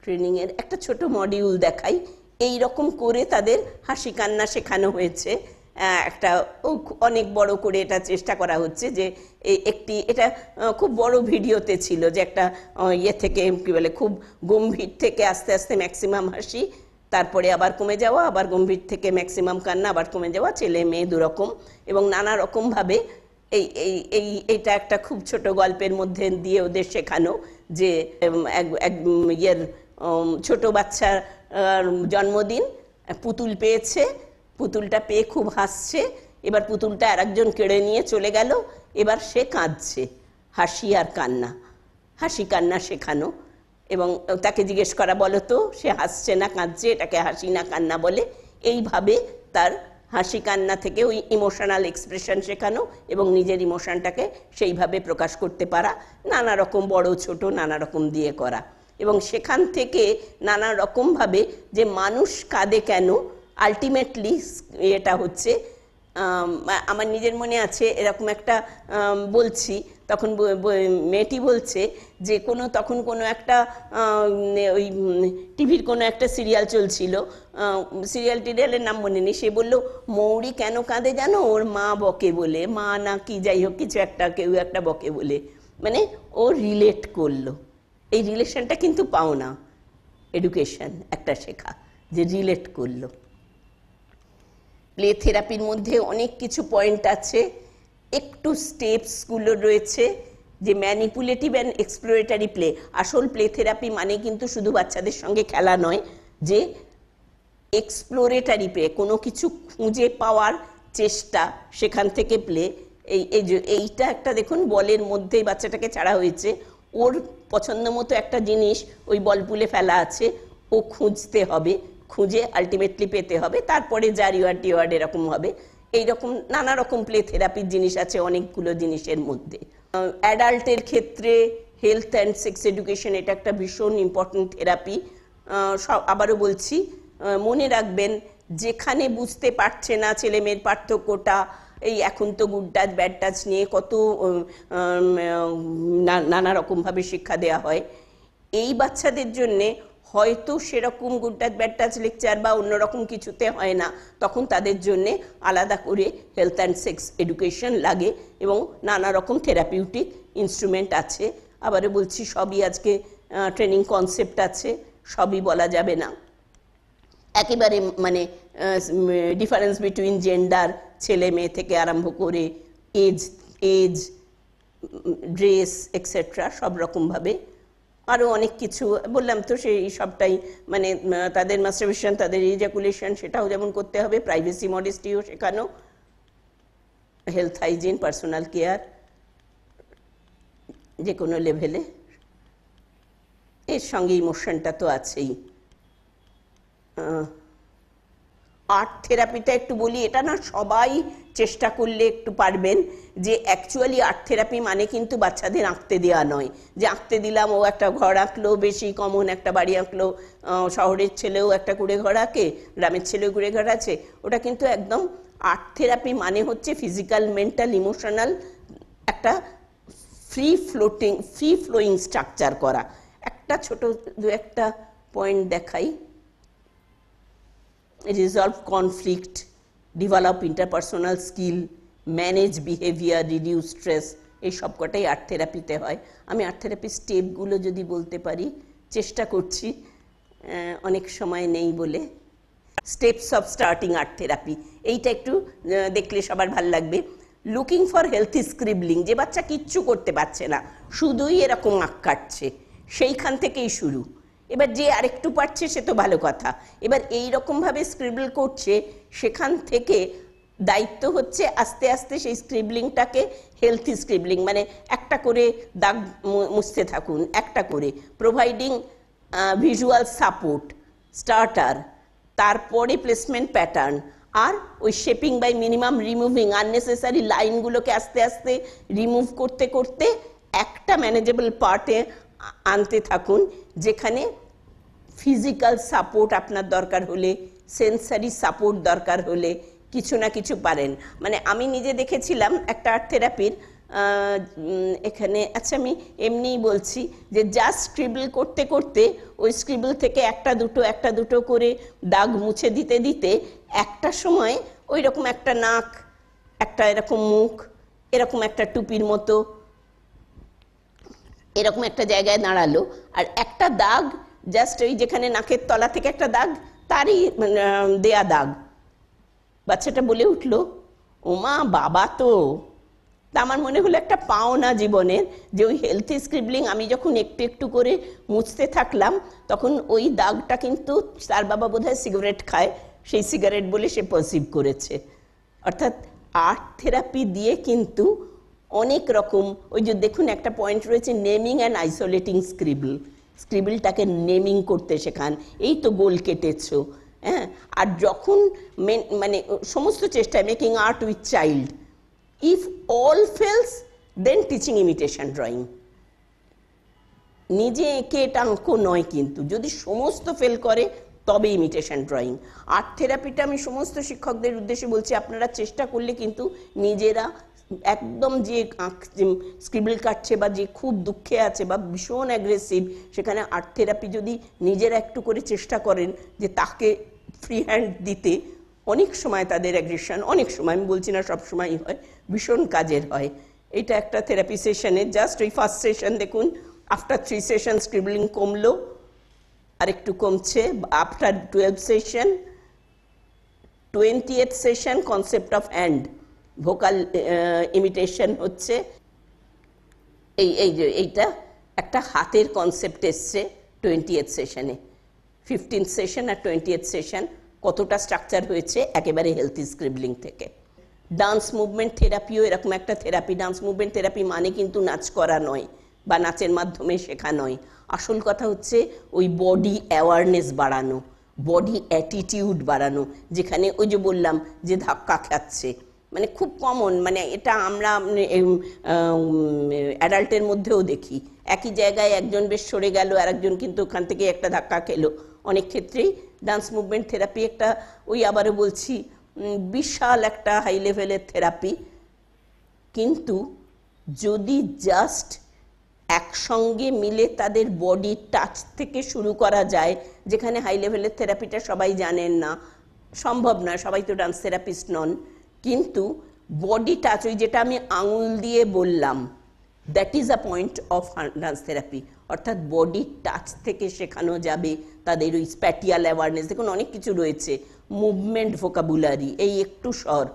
ট্রেনিংয়ের একটা ছোট মডিউল দেখাই। এই রকম করে তাদের হাসি কান্না শেখানো হয়েছে। একটা অনেক বড় করে এটা চেষ্টা করা হচ্ছে যে এটা খুব বড় ভিডিওতে ছিল, যে একটা থেকে কি বলে খুব গম্ভীর থেকে আস্তে আস্তে ম্যাক্সিমাম হাসি, তারপরে আবার কমে যাওয়া, আবার গম্ভীর থেকে ম্যাক্সিমাম কান্না, আবার কমে যাওয়া, ছেলে মেয়ে দুরকম, এবং নানা রকমভাবে এইটা একটা খুব ছোট গল্পের মধ্যে দিয়ে ওদের শেখানো যে এক ছোট বাচ্চার জন্মদিন, পুতুল পেয়েছে, পুতুলটা পেয়ে খুব হাসছে, এবার পুতুলটা আরেকজন কেড়ে নিয়ে চলে গেল, এবার সে কাঁদছে। হাসি আর কান্না, হাসি কান্না শেখানো, এবং তাকে জিজ্ঞেস করা বলো তো সে হাসছে না কাঁদছে, এটাকে হাসি না কান্না বলে। এইভাবে তার হাসি কান্না থেকে ওই ইমোশনাল এক্সপ্রেশন শেখানো এবং নিজের ইমোশনটাকে সেইভাবে প্রকাশ করতে পারা, নানা রকম বড় ছোট নানা রকম দিয়ে করা, এবং সেখান থেকে নানা রকমভাবে যে মানুষ কাঁদে কেন, আলটিমেটলি এটা হচ্ছে আমার নিজের মনে আছে এরকম একটা বলছি, তখন মেয়েটি বলছে যে তখন কোনো একটা ওই টিভির কোনো একটা সিরিয়াল চলছিল, সিরিয়ালের নাম মনে নেই, সে বলল মৌরি কেন কাঁদে জানো, ওর মা বকে বলে, মা না কি যাই হোক কিছু একটা, কেউ একটা বকে বলে, মানে ও রিলেট করলো। এই রিলেশনটা কিন্তু পাও না, এডুকেশন একটা শেখা, যে রিলেট করলো। প্লে থেরাপির মধ্যে অনেক কিছু পয়েন্ট আছে, একটু স্টেপসগুলো রয়েছে যে ম্যানিপুলেটিভ অ্যান্ড এক্সপ্লোরেটারি প্লে, আসল প্লে থেরাপি মানে কিন্তু শুধু বাচ্চাদের সঙ্গে খেলা নয়, যে এক্সপ্লোরেটারি প্লে, কোনো কিছু খুঁজে পাওয়ার চেষ্টা, সেখান থেকে প্লে। এইটা একটা দেখুন, বলের মধ্যেই বাচ্চাটাকে ছাড়া হয়েছে, ওর পছন্দ মতো একটা জিনিস ওই বল পুলে ফেলা আছে, ও খুঁজতে হবে, খুঁজে আলটিমেটলি পেতে হবে, তারপরে যা রিওয়ার্ড টিওয়ার্ড এরকম হবে। এইরকম নানা রকম প্লে থেরাপির জিনিস আছে অনেকগুলো জিনিসের মধ্যে। অ্যাডাল্টের ক্ষেত্রে হেলথ অ্যান্ড সেক্স এডুকেশন এটা একটা ভীষণ ইম্পর্টেন্ট থেরাপি। আবারও বলছি, মনে রাখবেন, যেখানে বুঝতে পারছে না ছেলে মেয়ের পার্থক্যটা, এই এখন তো গুড টাচ ব্যাড টাচ নিয়ে কত নানা রকমভাবে শিক্ষা দেওয়া হয়, এই বাচ্চাদের জন্যে হয়তো সেরকম good touch bad touch lecture বা অন্যরকম কিছুতে হয় না, তখন তাদের জন্যে আলাদা করে হেলথ অ্যান্ড সেক্স এডুকেশন লাগে এবং নানা রকম থেরাপিউটিক ইনস্ট্রুমেন্ট আছে। আবারও বলছি, সবই আজকে ট্রেনিং কনসেপ্ট আছে, সবই বলা যাবে না। একেবারে মানে ডিফারেন্স বিটুইন জেন্ডার, ছেলে মেয়ে থেকে আরম্ভ করে এজ, ড্রেস এক্সেট্রা, সব রকমভাবে আরও অনেক কিছু বললাম তো, সেই সবটাই মানে তাদের মাস্টারবেশন, তাদের ইজাকুলেশন, সেটাও যেমন করতে হবে, প্রাইভেসি মডেস্টিও শেখানো, হেলথ হাইজিন, পার্সোনাল কেয়ার যে কোনো লেভেলে, এর সঙ্গে ইমোশনটা তো আছেই। আর্ট থেরাপিটা একটু বলি, এটা না সবাই চেষ্টা করলে একটু পারবেন, যে অ্যাকচুয়ালি আর্ট থেরাপি মানে কিন্তু বাচ্চাদের আঁকতে দেওয়া নয়, যে আঁকতে দিলাম, ও একটা ঘর আঁকলো, বেশি কমন একটা বাড়ি আঁকলো, শহরের ছেলেও একটা কুড়ে ঘর আঁকে, গ্রামের ছেলেও কুড়ে ঘর আছে, ওটা কিন্তু একদম আর্ট থেরাপি মানে হচ্ছে ফিজিক্যাল, মেন্টাল, ইমোশনাল একটা ফ্রি ফ্লোয়িং স্ট্রাকচার করা। একটা ছোট দু একটা পয়েন্ট দেখাই। Resolve conflict, develop interpersonal skill, manage behavior, reduce stress, এই সব কটাই আর্ট থেরাপিতে হয়। আমি আর্ট থেরাপির স্টেপগুলো যদি বলতে পারি, চেষ্টা করছি, অনেক সময় নেই বলে। Steps of starting art therapy, এইটা একটু দেখলে সবার ভালো লাগবে। লুকিং ফর হেলথি স্ক্রিবলিং, যে বাচ্চা কিচ্ছু করতে পারছে না, শুধুই এরকম আঁক কাটছে, সেইখান থেকেই শুরু। এবার যে আরেকটু পারছে সে তো ভালো কথা, এবার এই রকমভাবে স্ক্রিবল করছে, সেখান থেকে দায়িত্ব হচ্ছে আস্তে আস্তে সেই স্ক্রিবলিংটাকে হেলথি স্ক্রিবলিং, মানে একটা করে দাগ মুছতে থাকুন, একটা করে, প্রোভাইডিং ভিজুয়াল সাপোর্ট, স্টার্টার, তারপরে প্লেসমেন্ট প্যাটার্ন, আর ওই shaping by minimum removing, unnecessary লাইনগুলোকে আস্তে আস্তে রিমুভ করতে করতে একটা ম্যানেজেবল পার্টে আনতে থাকুন, যেখানে ফিজিক্যাল সাপোর্ট আপনার দরকার হলে, সেন্সারি সাপোর্ট দরকার হলে কিছু না কিছু পারেন। মানে আমি নিজে দেখেছিলাম একটা আর্ট থেরাপির, এখানে আচ্ছা আমি এমনিই বলছি, যে জাস্ট স্ক্রিবল করতে করতে ওই স্ক্রিবল থেকে একটা দুটো করে দাগ মুছে দিতে দিতে একটা সময় ওই রকম একটা নাক, একটা এরকম মুখ, এরকম একটা টুপির মতো এরকম একটা জায়গায় দাঁড়ালো, আর একটা দাগ জাস্ট ওই যেখানে নাকের তলা থেকে একটা দাগ, তারই দেয়া দাগ। বাচ্চাটা বলে উঠলো, ওমা বাবা তো। তা আমার মনে হলো একটা পাওনা জীবনের, যে ওই হেলথি স্ক্রিবলিং আমি যখন একটু একটু করে মুছতে থাকলাম, তখন ওই দাগটা কিন্তু তার বাবা বোধহয় সিগারেট খায়, সেই সিগারেট বলে সে পারসিভ করেছে। অর্থাৎ আর্ট থেরাপি দিয়ে কিন্তু অনেক রকম, ওই যে দেখুন একটা পয়েন্ট রয়েছে, নেমিং অ্যান্ড আইসোলেটিং স্ক্রিবলটাকে নেমিং করতে শেখান, এই তো গোল কেটেছো, হ্যাঁ। আর যখন মানে সমস্ত চেষ্টায় making art with child, if all fails then teaching imitation drawing, নিজে এঁকে এটা অঙ্ক নয়, কিন্তু যদি সমস্ত ফেল করে তবে ইমিটেশন ড্রয়িং। আর্ট থেরাপিটা আমি সমস্ত শিক্ষকদের উদ্দেশ্যে বলছি, আপনারা চেষ্টা করলে কিন্তু নিজেরা একদম যে স্ক্রিবল কাটছে বা যে খুব দুঃখে আছে বা ভীষণ অ্যাগ্রেসিভ, সেখানে আর্ট থেরাপি যদি নিজেরা একটু করে চেষ্টা করেন যে তাকে ফ্রি হ্যান্ড দিতে, অনেক সময় তাদের অ্যাগ্রেশন, অনেক সময়, আমি বলছি না সব সময়ই হয়, ভীষণ কাজের হয়। এটা একটা থেরাপি সেশনে জাস্ট ওই ফার্স্ট সেশন দেখুন, আফটার 3 সেশন স্ক্রিবলিং কমলো, আর একটু কমছে, after 12 session, 20th session concept of hand, vocal imitation হচ্ছে, এইটা একটা হাতের কনসেপ্ট এসছে 20th সেশনে। 15th সেশন আর 20th সেশন কতটা স্ট্রাকচার হয়েছে একেবারে হেলথি স্ক্রিবলিং থেকে। ডান্স মুভমেন্ট থেরাপিও এরকম একটা থেরাপি। ডান্স মুভমেন্ট থেরাপি মানে কিন্তু নাচ করা নয় বা নাচের মাধ্যমে শেখা নয়। আসল কথা হচ্ছে ওই বডি অ্যাওয়ারনেস বাড়ানো, বডি অ্যাটিটিউড বাড়ানো, যেখানে ওই যে বললাম যে ধাক্কা খাচ্ছে, মানে খুব কমন, মানে এটা আমরা অ্যাডাল্টের মধ্যেও দেখি। একই জায়গায় একজন বেশ সরে গেল আর একজন কিন্তু ওখান থেকে একটা ধাক্কা খেলো। অনেক ক্ষেত্রেই ডান্স মুভমেন্ট থেরাপি একটা, ওই আবারও বলছি, বিশাল একটা হাই লেভেলের থেরাপি। কিন্তু যদি জাস্ট একসঙ্গে মিলে তাদের বডি টাচ থেকে শুরু করা যায়, যেখানে হাই লেভেলের থেরাপিটা সবাই জানেন না, সম্ভব নয়, সবাই তো ডান্স থেরাপিস্ট নন, কিন্তু বডি টাচ, ওই যেটা আমি আঙুল দিয়ে বললাম, that is a point of dance therapy. অর্থাৎ বডি টাচ থেকে শেখানো যাবে তাদের ওই স্প্যাটিয়াল অ্যাওয়ারনেস। দেখুন অনেক কিছু রয়েছে, মুভমেন্ট ভোকাবুলারি, এই একটু স্বর,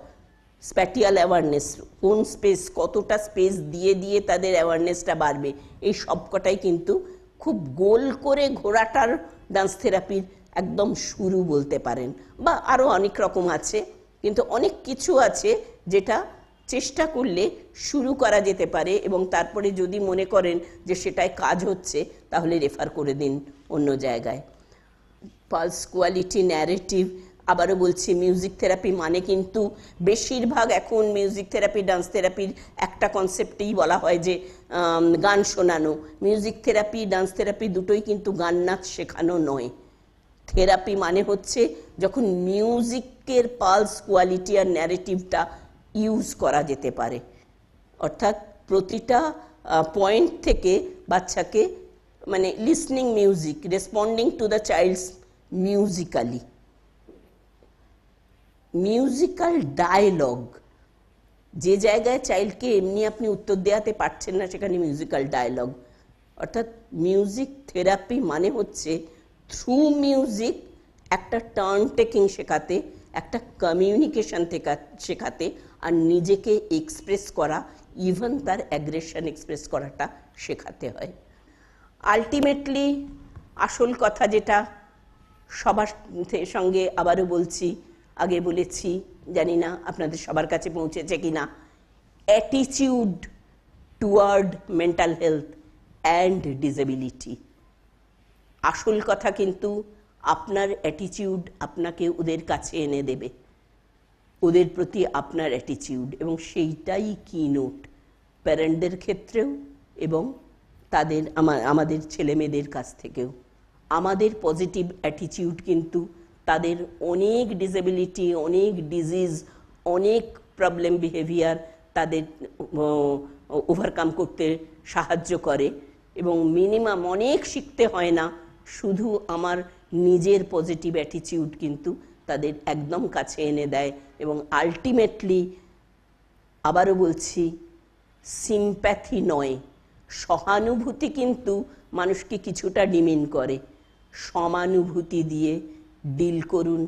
স্প্যাটিয়াল অ্যাওয়ারনেস, কোন স্পেস, কতটা স্পেস দিয়ে দিয়ে তাদের অ্যাওয়ারনেসটা বাড়বে, এই সবকটাই কিন্তু খুব গোল করে ঘোরাটার ডান্স থেরাপির একদম শুরু বলতে পারেন। বা আরও অনেক রকম আছে, কিন্তু অনেক কিছু আছে যেটা চেষ্টা করলে শুরু করা যেতে পারে, এবং তারপরে যদি মনে করেন যে সেটায় কাজ হচ্ছে তাহলে রেফার করে দিন অন্য জায়গায়। পালস কোয়ালিটি, ন্যারেটিভ, আবারও বলছি মিউজিক থেরাপি মানে কিন্তু বেশিরভাগ এখন মিউজিক থেরাপি ডান্স থেরাপির একটা কনসেপ্টেই বলা হয় যে গান শোনানো। মিউজিক থেরাপি ডান্স থেরাপি দুটোই কিন্তু গান নাচ শেখানো নয়। থেরাপি মানে হচ্ছে যখন মিউজিকের পালস কোয়ালিটি আর ন্যারেটিভটা ইউজ করা যেতে পারে, অর্থাৎ প্রতিটা পয়েন্ট থেকে বাচ্চাকে, মানে listening music, responding to the child's musically, musical dialogue, যে জায়গায় চাইল্ডকে এমনি আপনি উত্তর দেওয়াতে পারছেন না সেখানে মিউজিক্যাল ডায়ালগ। অর্থাৎ মিউজিক থেরাপি মানে হচ্ছে থ্রু মিউজিক একটা টার্ন টেকিং শেখাতে, একটা কমিউনিকেশন শেখাতে, আর নিজেকে এক্সপ্রেস করা, ইভেন তার অ্যাগ্রেশন এক্সপ্রেস করাটা শেখাতে হয়। আলটিমেটলি আসল কথা যেটা সবার সঙ্গে আবারও বলছি, আগে বলেছি, জানি না আপনাদের সবার কাছে পৌঁছেছে কিনা, attitude toward mental health and disability. আসল কথা কিন্তু আপনার অ্যাটিটিউড আপনাকে ওদের কাছে এনে দেবে, ওদের প্রতি আপনার অ্যাটিটিউড, এবং সেইটাই কি নোট প্যারেন্টদের ক্ষেত্রেও এবং তাদের আমাদের ছেলে মেয়েদের কাছ থেকেও। আমাদের পজিটিভ অ্যাটিটিউড কিন্তু তাদের অনেক ডিসেবিলিটি, অনেক ডিজিজ, অনেক প্রবলেম বিহেভিয়ার তাদের ওভারকাম করতে সাহায্য করে, এবং মিনিমাম অনেক শিখতে হয় না, শুধু আমার নিজের পজিটিভ অ্যাটিটিউড কিন্তু তাদের একদম কাছে এনে দেয়। এবং আলটিমেটলি আবারও বলছি, সিম্প্যাথি নয়, সহানুভূতি কিন্তু মানুষকে কিছুটা ডিমিন করে। সমানুভূতি দিয়ে ডিল করুন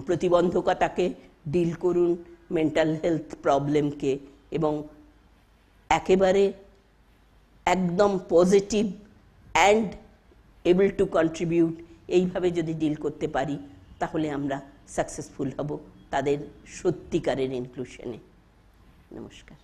প্রতিবন্ধকতাকে, ডিল করুন মেন্টাল হেলথ প্রবলেমকে, এবং একেবারে একদম positive and able to contribute, এইভাবে যদি ডিল করতে পারি তাহলে আমরা সাকসেসফুল হব তাদের সত্যিকারের ইনক্লুশনে। নমস্কার।